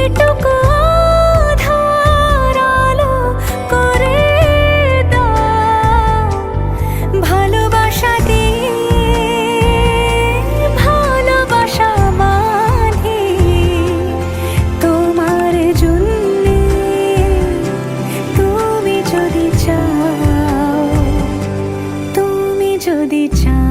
এটুকু আধার আলো করে দাও, ভালোবাসা দিয়ে ভালোবাসা বাঁধি তোমার জন্যে, তুমি যদি চাও, তুমি যদি চাও।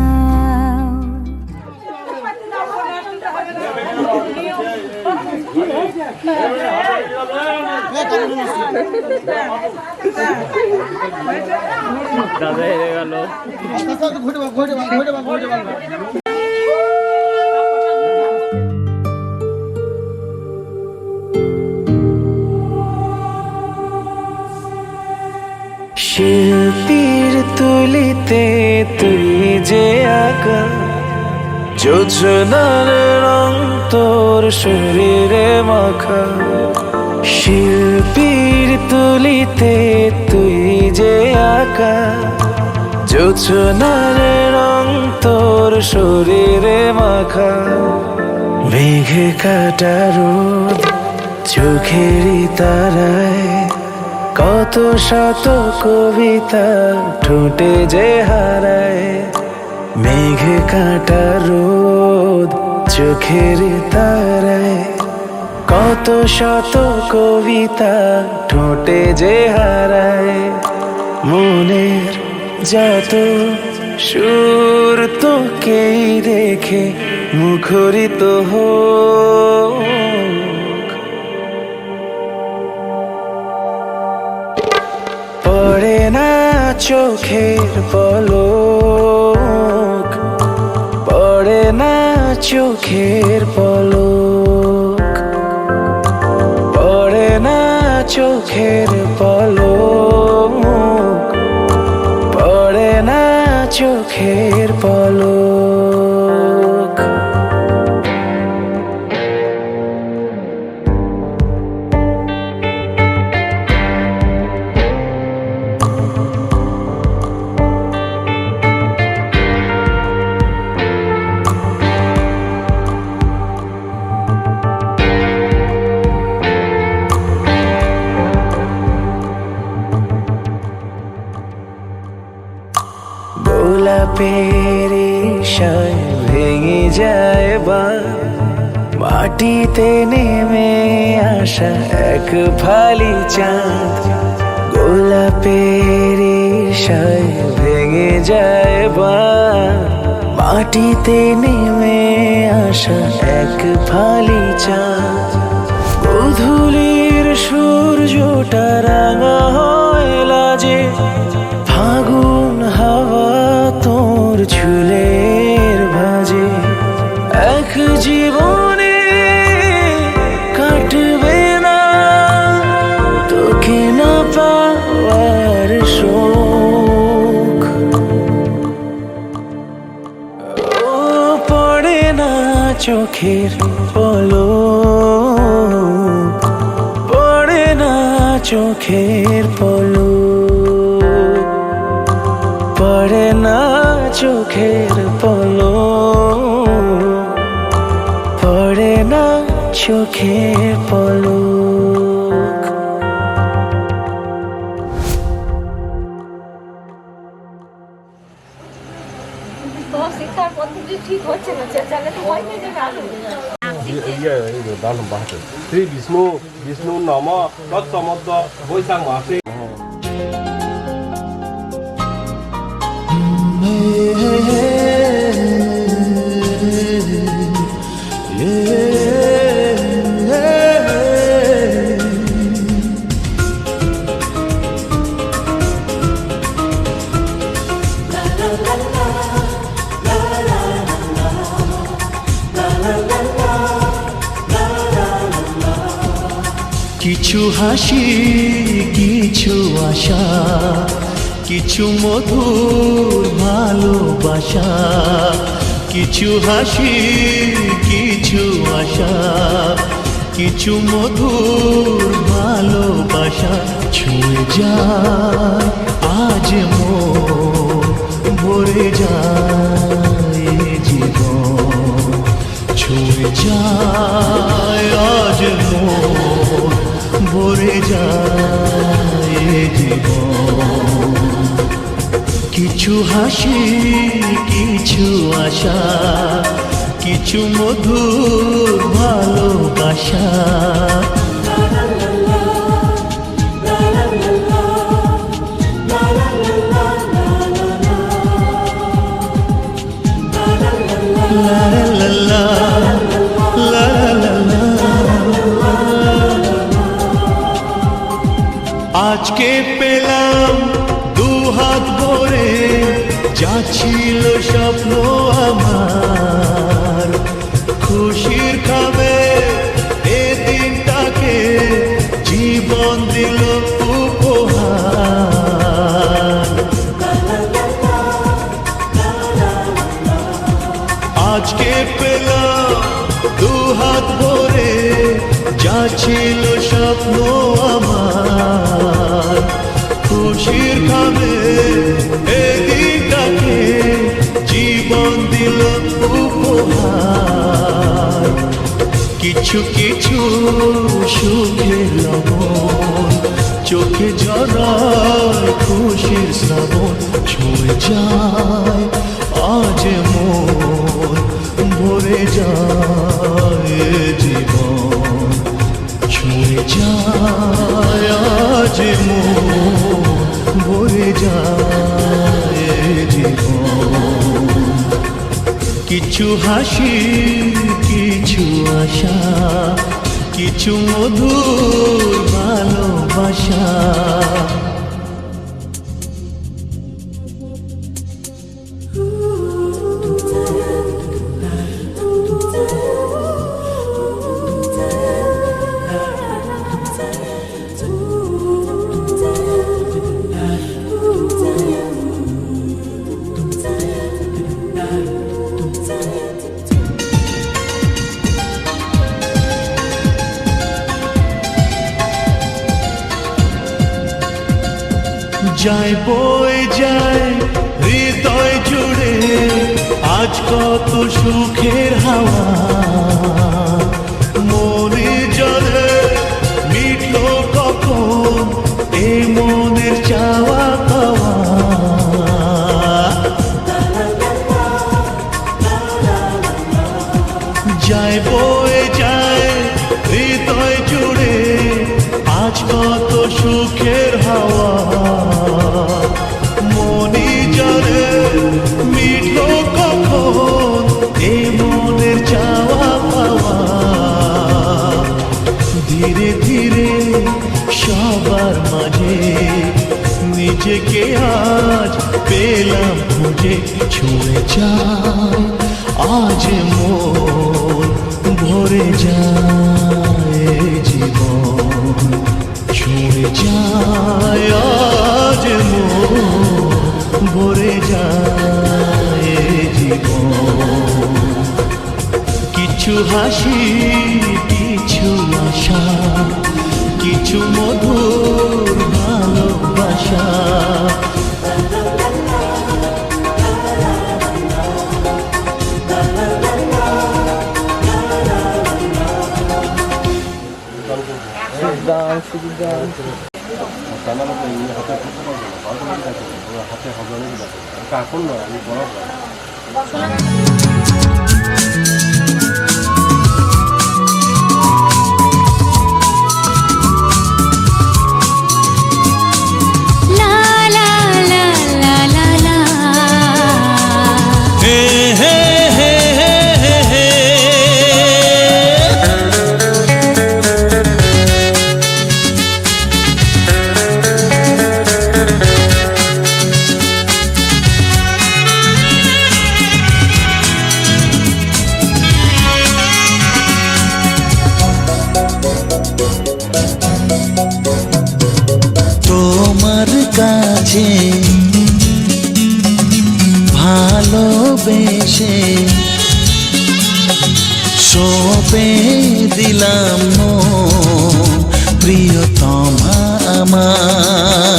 দাদা হেরে গেল। শিল্পীর তুলিতে তুই যে আঁকা, যোজনার রং তোর শরীরে মাখা। শিল্পীর তুলিতে তুই যে আঁকা, যোজনার রং তোর শরীরে মাখা। মেঘে কাটা রোদ চোখেরই তারায়, কত শত কবিতা ঠোঁটে যে হারায়। মেঘে কাটা রোদ চোখের তারায়, কত শত কবিতা ঠোঁটে যে হারায়। মনের যত সুর তোকেই দেখে মুখরিত হোক, পড়ে না চোখের পলক, পড়ে না চোখের পলক, পড়ে না চোখের পলক, পড়ে না চোখের পলক। গোলাপের ইশায় ভেঙে ভেঙে যায় বার মাটিতে নেমে আসা এক ফালি চাঁদ গোলাপের ঈর্ষায় ভেঙে যায় বার মাটিতে নেমে আসা এক ফালি চাঁদ গোধূলির সূর্যটা রাঙা হয় লাজে ফাগুন হাওয়া তোর চুলের ভাজে এক জীবনে কাটবে না তোকে না পাওয়ার শোক ও পড়ে না চোখের পলক পড়ে না চোখের পলক পড়ে না চোখের পলক পড়ে না চোখের পলক তো শিক্ষার পদ্ধতি ঠিক হচ্ছে না চেঁচালে তো ভয় পেয়ে যাবে আরো 이게 나는 맞아. 그 비ষ্ণু 나마 তৎসমদ্দ বৈশাখ মাসে কিছু হাসি কিছু আশা কিছু মধুর ভালোবাসা কিছু হাসি কিছু আশা কিছু মধুর ভালোবাসা ছুঁয়ে যায় আজ মন ভরে যায় জীবন ছুঁয়ে যায় আজ মন ভরে যায় জীবন কিছু হাসি কিছু আশা কিছু মধুর ভালোবাসা লা লা লা লা লা লা আজকে পেলাম দুহাত ভরে যা ছিল স্বপ্ন আমার খুশির খাবে এ দিনটাকে জীবন দিল উপহার আজকে পেলাম দুহাত ভরে যা ছিল স্বপ্ন আমার খুশির খাবে এদিনটাকে জীবন দিল উপহার কিছু কিছু সুখের লবণ চোখে ঝরায় খুশির শ্রাবণ ছুঁয়ে যায় আজ মন ভরে যায় জীবন ছুঁয়ে যায় আজ মন ভরে যায় জীবন কিছু হাসি কিছু আশা কিছু মধুর ভালোবাসা যায় বয়ে যায় হৃদয় জুড়ে আজ কত সুখের হাওয়া মনে জলে মিটলো কখন এই মনের চাওয়া পাওয়া বয়ে যায় হৃদয় জুড়ে আজ কত সুখের হাওয়া মনি জানে মিটলো কখন এই মনের চাওয়া পাওয়া ধীরে ধীরে সবার মাঝে নিজেকে আজ পেলাম খুঁজে ছুঁয়ে যায় আজ মন ভরে যায় জীবন ছুঁয়ে যায় আজ মন ভরে যায় জীবন কিছু হাসি কিছু আশা কিছু মধুর ভালোবাসা হাতে হবে অনেক এখন নয় আমি বড় তোমার কাছে ভালোবেসে সপে দিলাম প্রিয়তমা আমার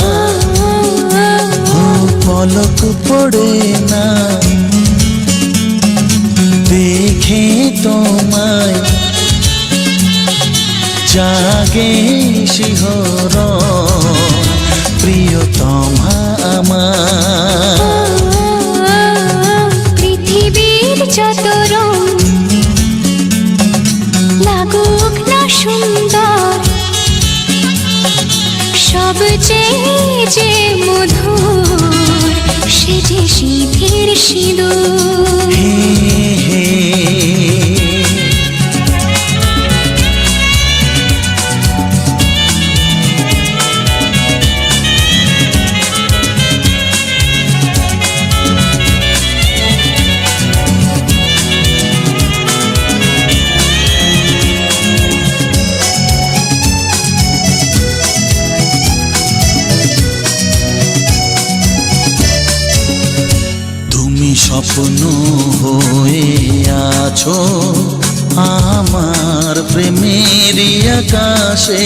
পলক পড়ে না দেখে তোমায় জাগে শিহরণ প্রিয়তমা আমার পৃথিবীর যত রং লাগুক না সুন্দর সবচেয়ে যে মধুর সে যে সিঁথির সিঁদুর হে হে স্বপ্ন হয়ে আছো আমার প্রেমের আকাশে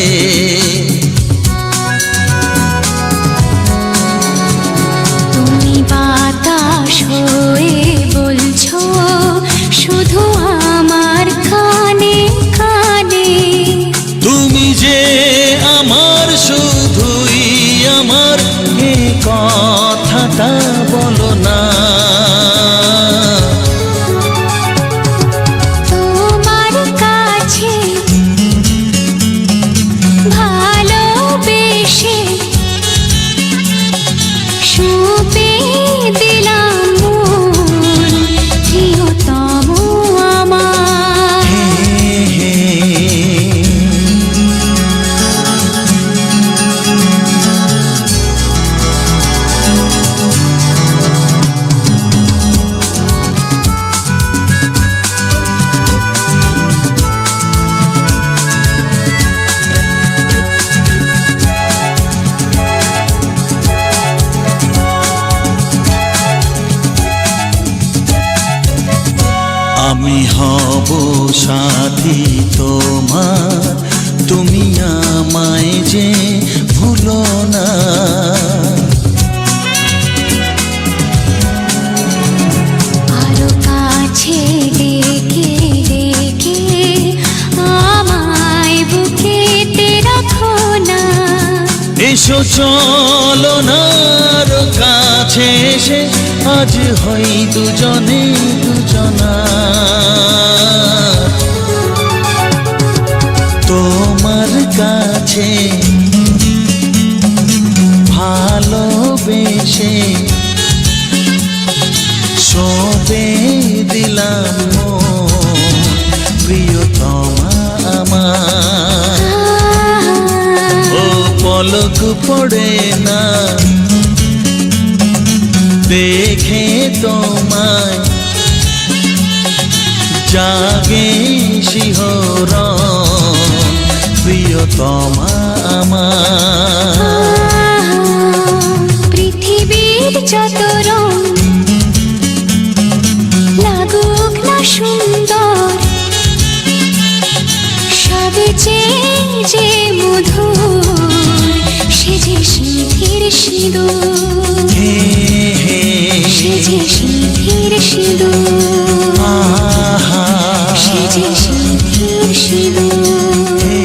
তুমি বাতাস হয়ে বলছো শুধু আমার কানে কানে তুমি যে আমার শুধুই আমার এ কথাটা বলো না আমি হব সাথী তোমার তুমি আমায় যে ভুলো না আরো কাছে ডেকে ডেকে আমায় বুকেতে রাখো না এসো চলো না আরো কাছে এসে আজ হই দুজনে দুজনা প্রিয়তমা আমার ও পলক পড়ে না দেখে তোমায় জাগে শিহরণ প্রিয়তমা আমার পৃথিবীর যত রং লাগুক না সুন্দর সব যে মধুর সে যে সিঁথির সিঁদুর হে হে সে যে সিঁথির সিঁদুর আহা সে যে সিঁথির সিঁদুর হে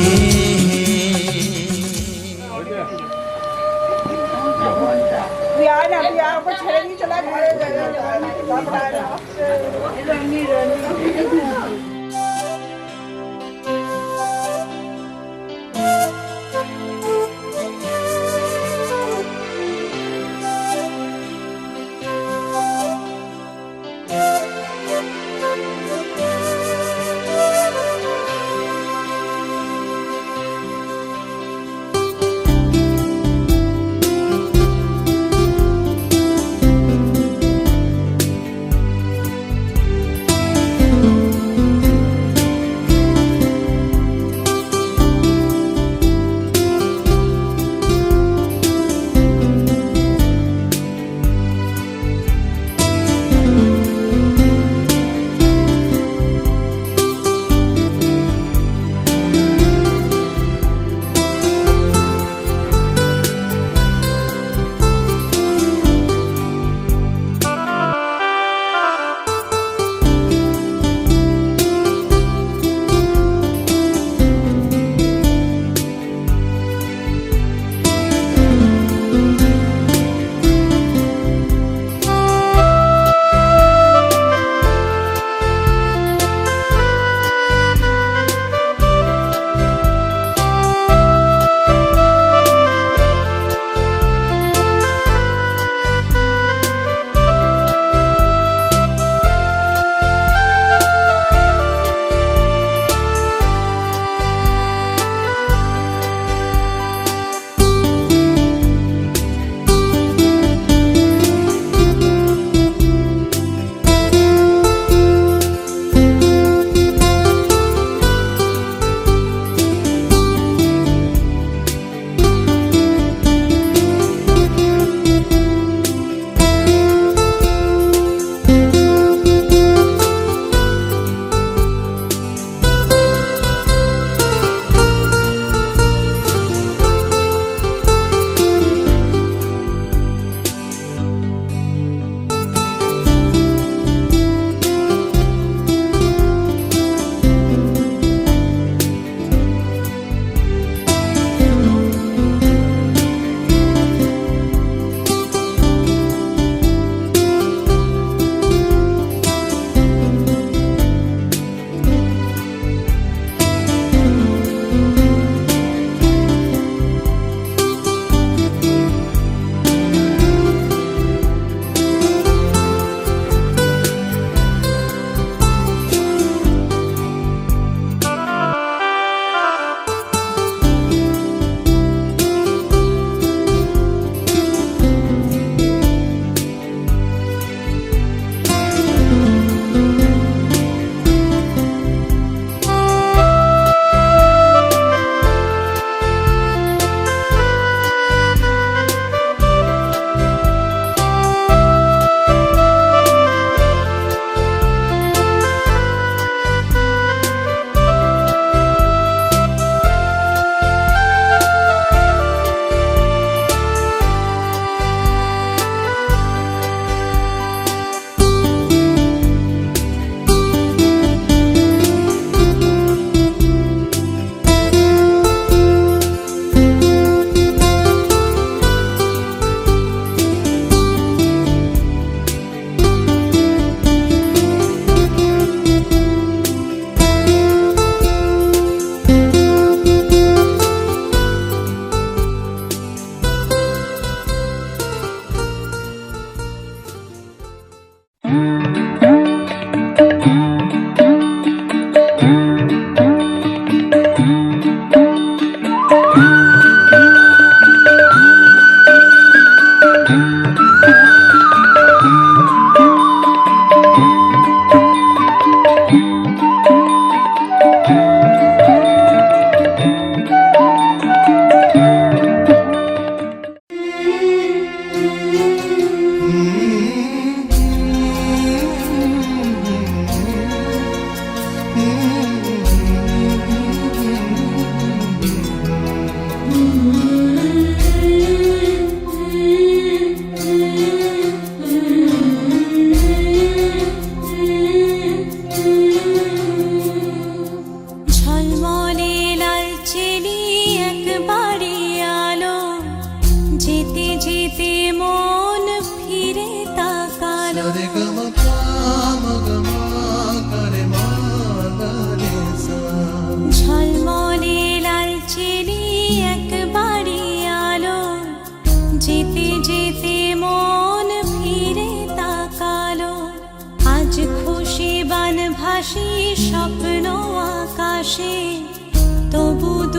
ছেড়ে দিয়ে চলে ঘরে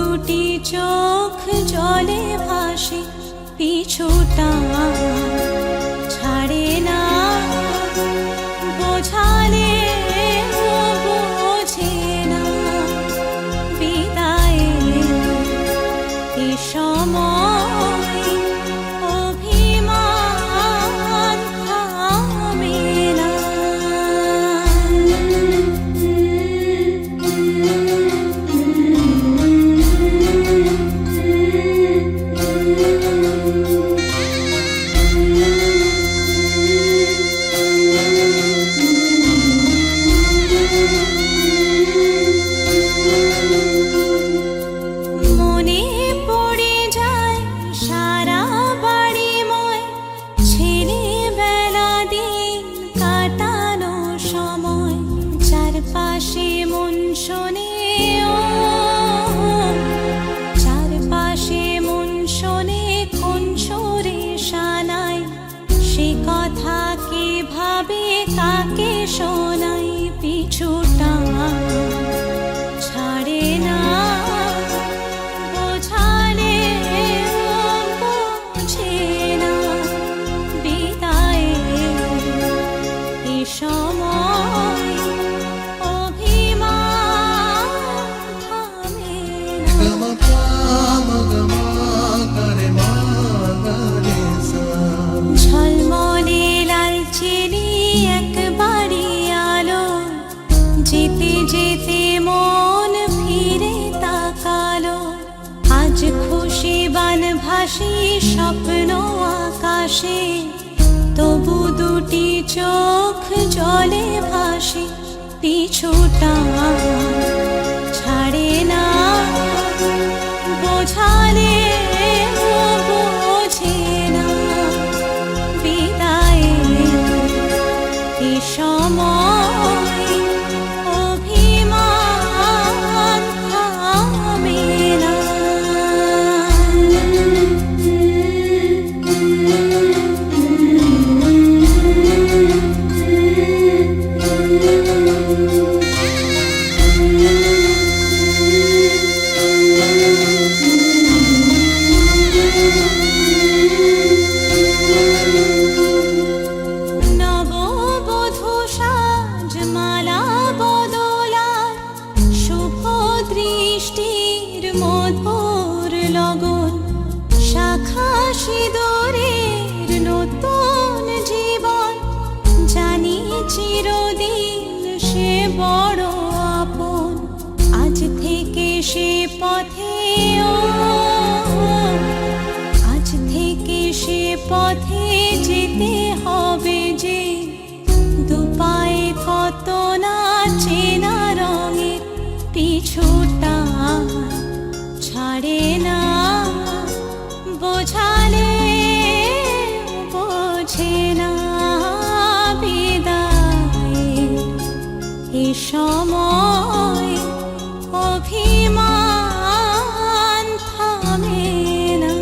দুটি চোখ জলে ভাসে, পিছুটা ছাড়ে না, বোঝালে বোঝে না, বিদায়ের এ সময় অভিমান থামে না। মনে পড়ে যায় সারা বাড়িময় ছেলেবেলা দিন কাটানো সময়, চারপাশে মন শোনে ও, চারপাশে মন শোনে কোন সুরে শানায়, সে কথা কে ভাবে কাকে শোনাই, পিছুটা ছাড়ে না, বোঝালে বোঝে না, বিদায়ের এ সময় অভিমান থামে না। ঝলমলে লালচেলি একবারই আলো, যেতে যেতে মন ফিরে তাকালো, আজ খুশি বান ভাসি স্বপ্ন আকাশে, তবু দুটি চোখ জলে ভাসে, পিছুটা ছাড়ে না, বোঝালে বোঝে না, বিদায়ের এ সময় অভিমান থামে না। নববধূ সাজমালা বদলায়, শুভ দৃষ্টির মধুর লগন, শাখা সিঁদুরের নতুন জীবন, জানি চিরদিন সে বড় আপন, আজ থেকে সে পথে ও, আজ থেকে সে পথে যেতে হবে যে, দুপায়ে কত না চেনা রঙের, পিছুটা ছাড়ে না, বোঝালে বোঝে না, বিদায়ের এ সময় অভিমান থামে না।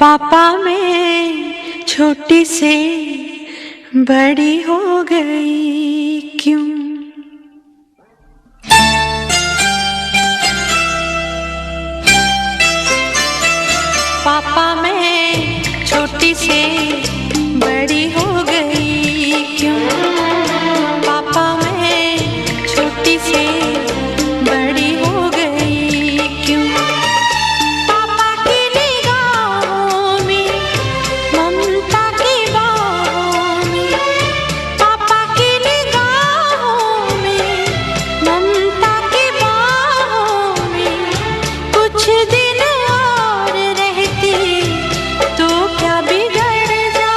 पापा मैं छोटी से बड़ी हो गई क्यों? पापा मैं छोटी से बड़ी हो गई क्यों? पापा मैं छोटी से बड़ी हो गई क्यों? पापा की निगाहों में ममता की बाहों में, पापा की निगाहों में ममता की बाहों में, कुछ दिन और रहती तो क्या बिगड़ जाता।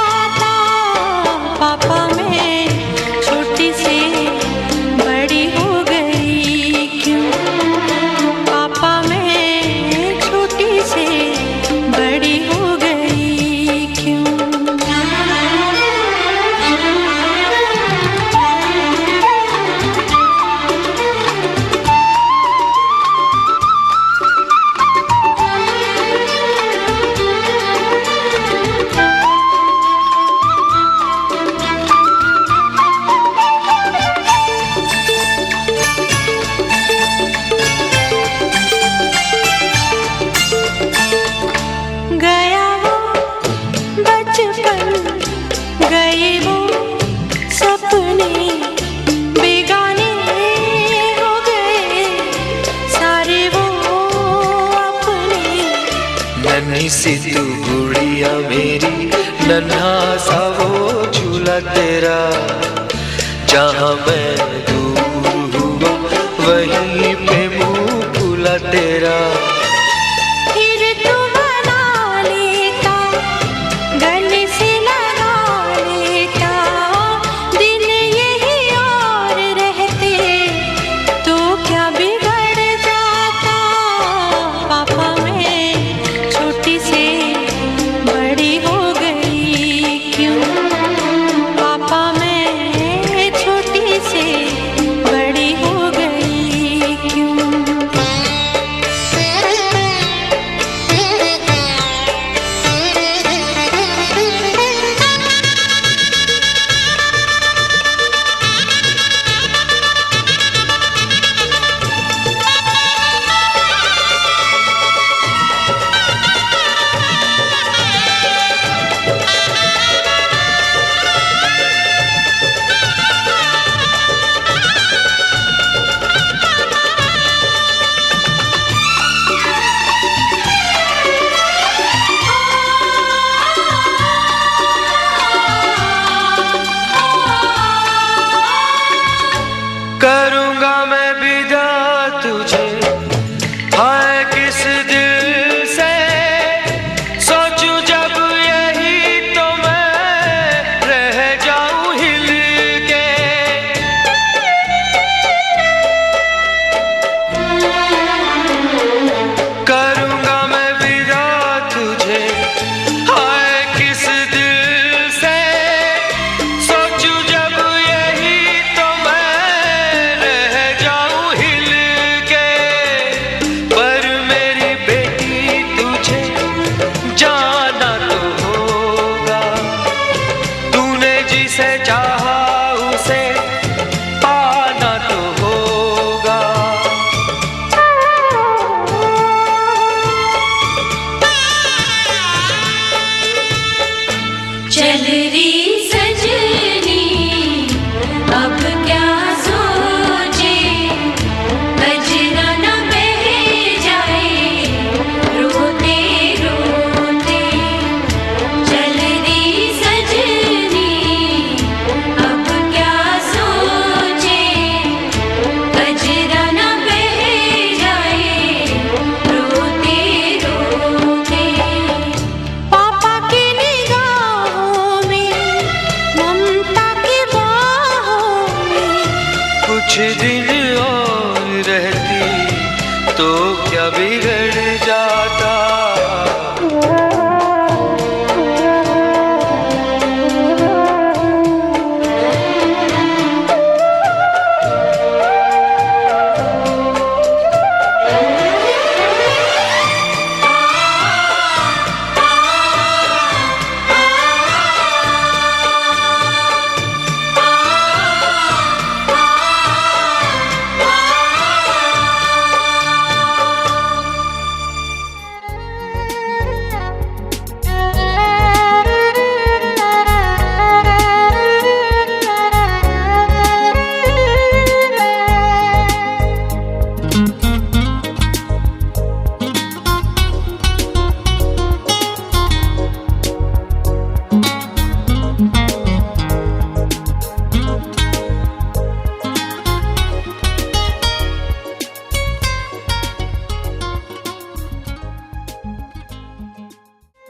नन्ही सी तू गुड़िया मेरी, नन्हा सा वो झूला तेरा, जहाँ मैं दूर हुआ वहीं पे मुँह फूला तेरा। फिर तू बना लेता, गले से लगा लेता, दिन यही और रहते तो क्या बिगड़ जाता। पापा मैं छोटी से बड़ी हो गई क्यों, पापा मैं छोटी से बड़ी हो गई क्यों। करूँगा मैं विदा तुझे, हाय किस दिल से, सोचूं जब यही तो मैं रह जाऊं हिल के। करूँगा मैं विदा तुझे, हाय किस दिल से, सोचूं जब यही तो मैं रह जाऊं हिल के। पर मेरी बेटी तुझे जाना तो होगा, तूने जिसे चाहा उसे पाना तो होगा। चल रे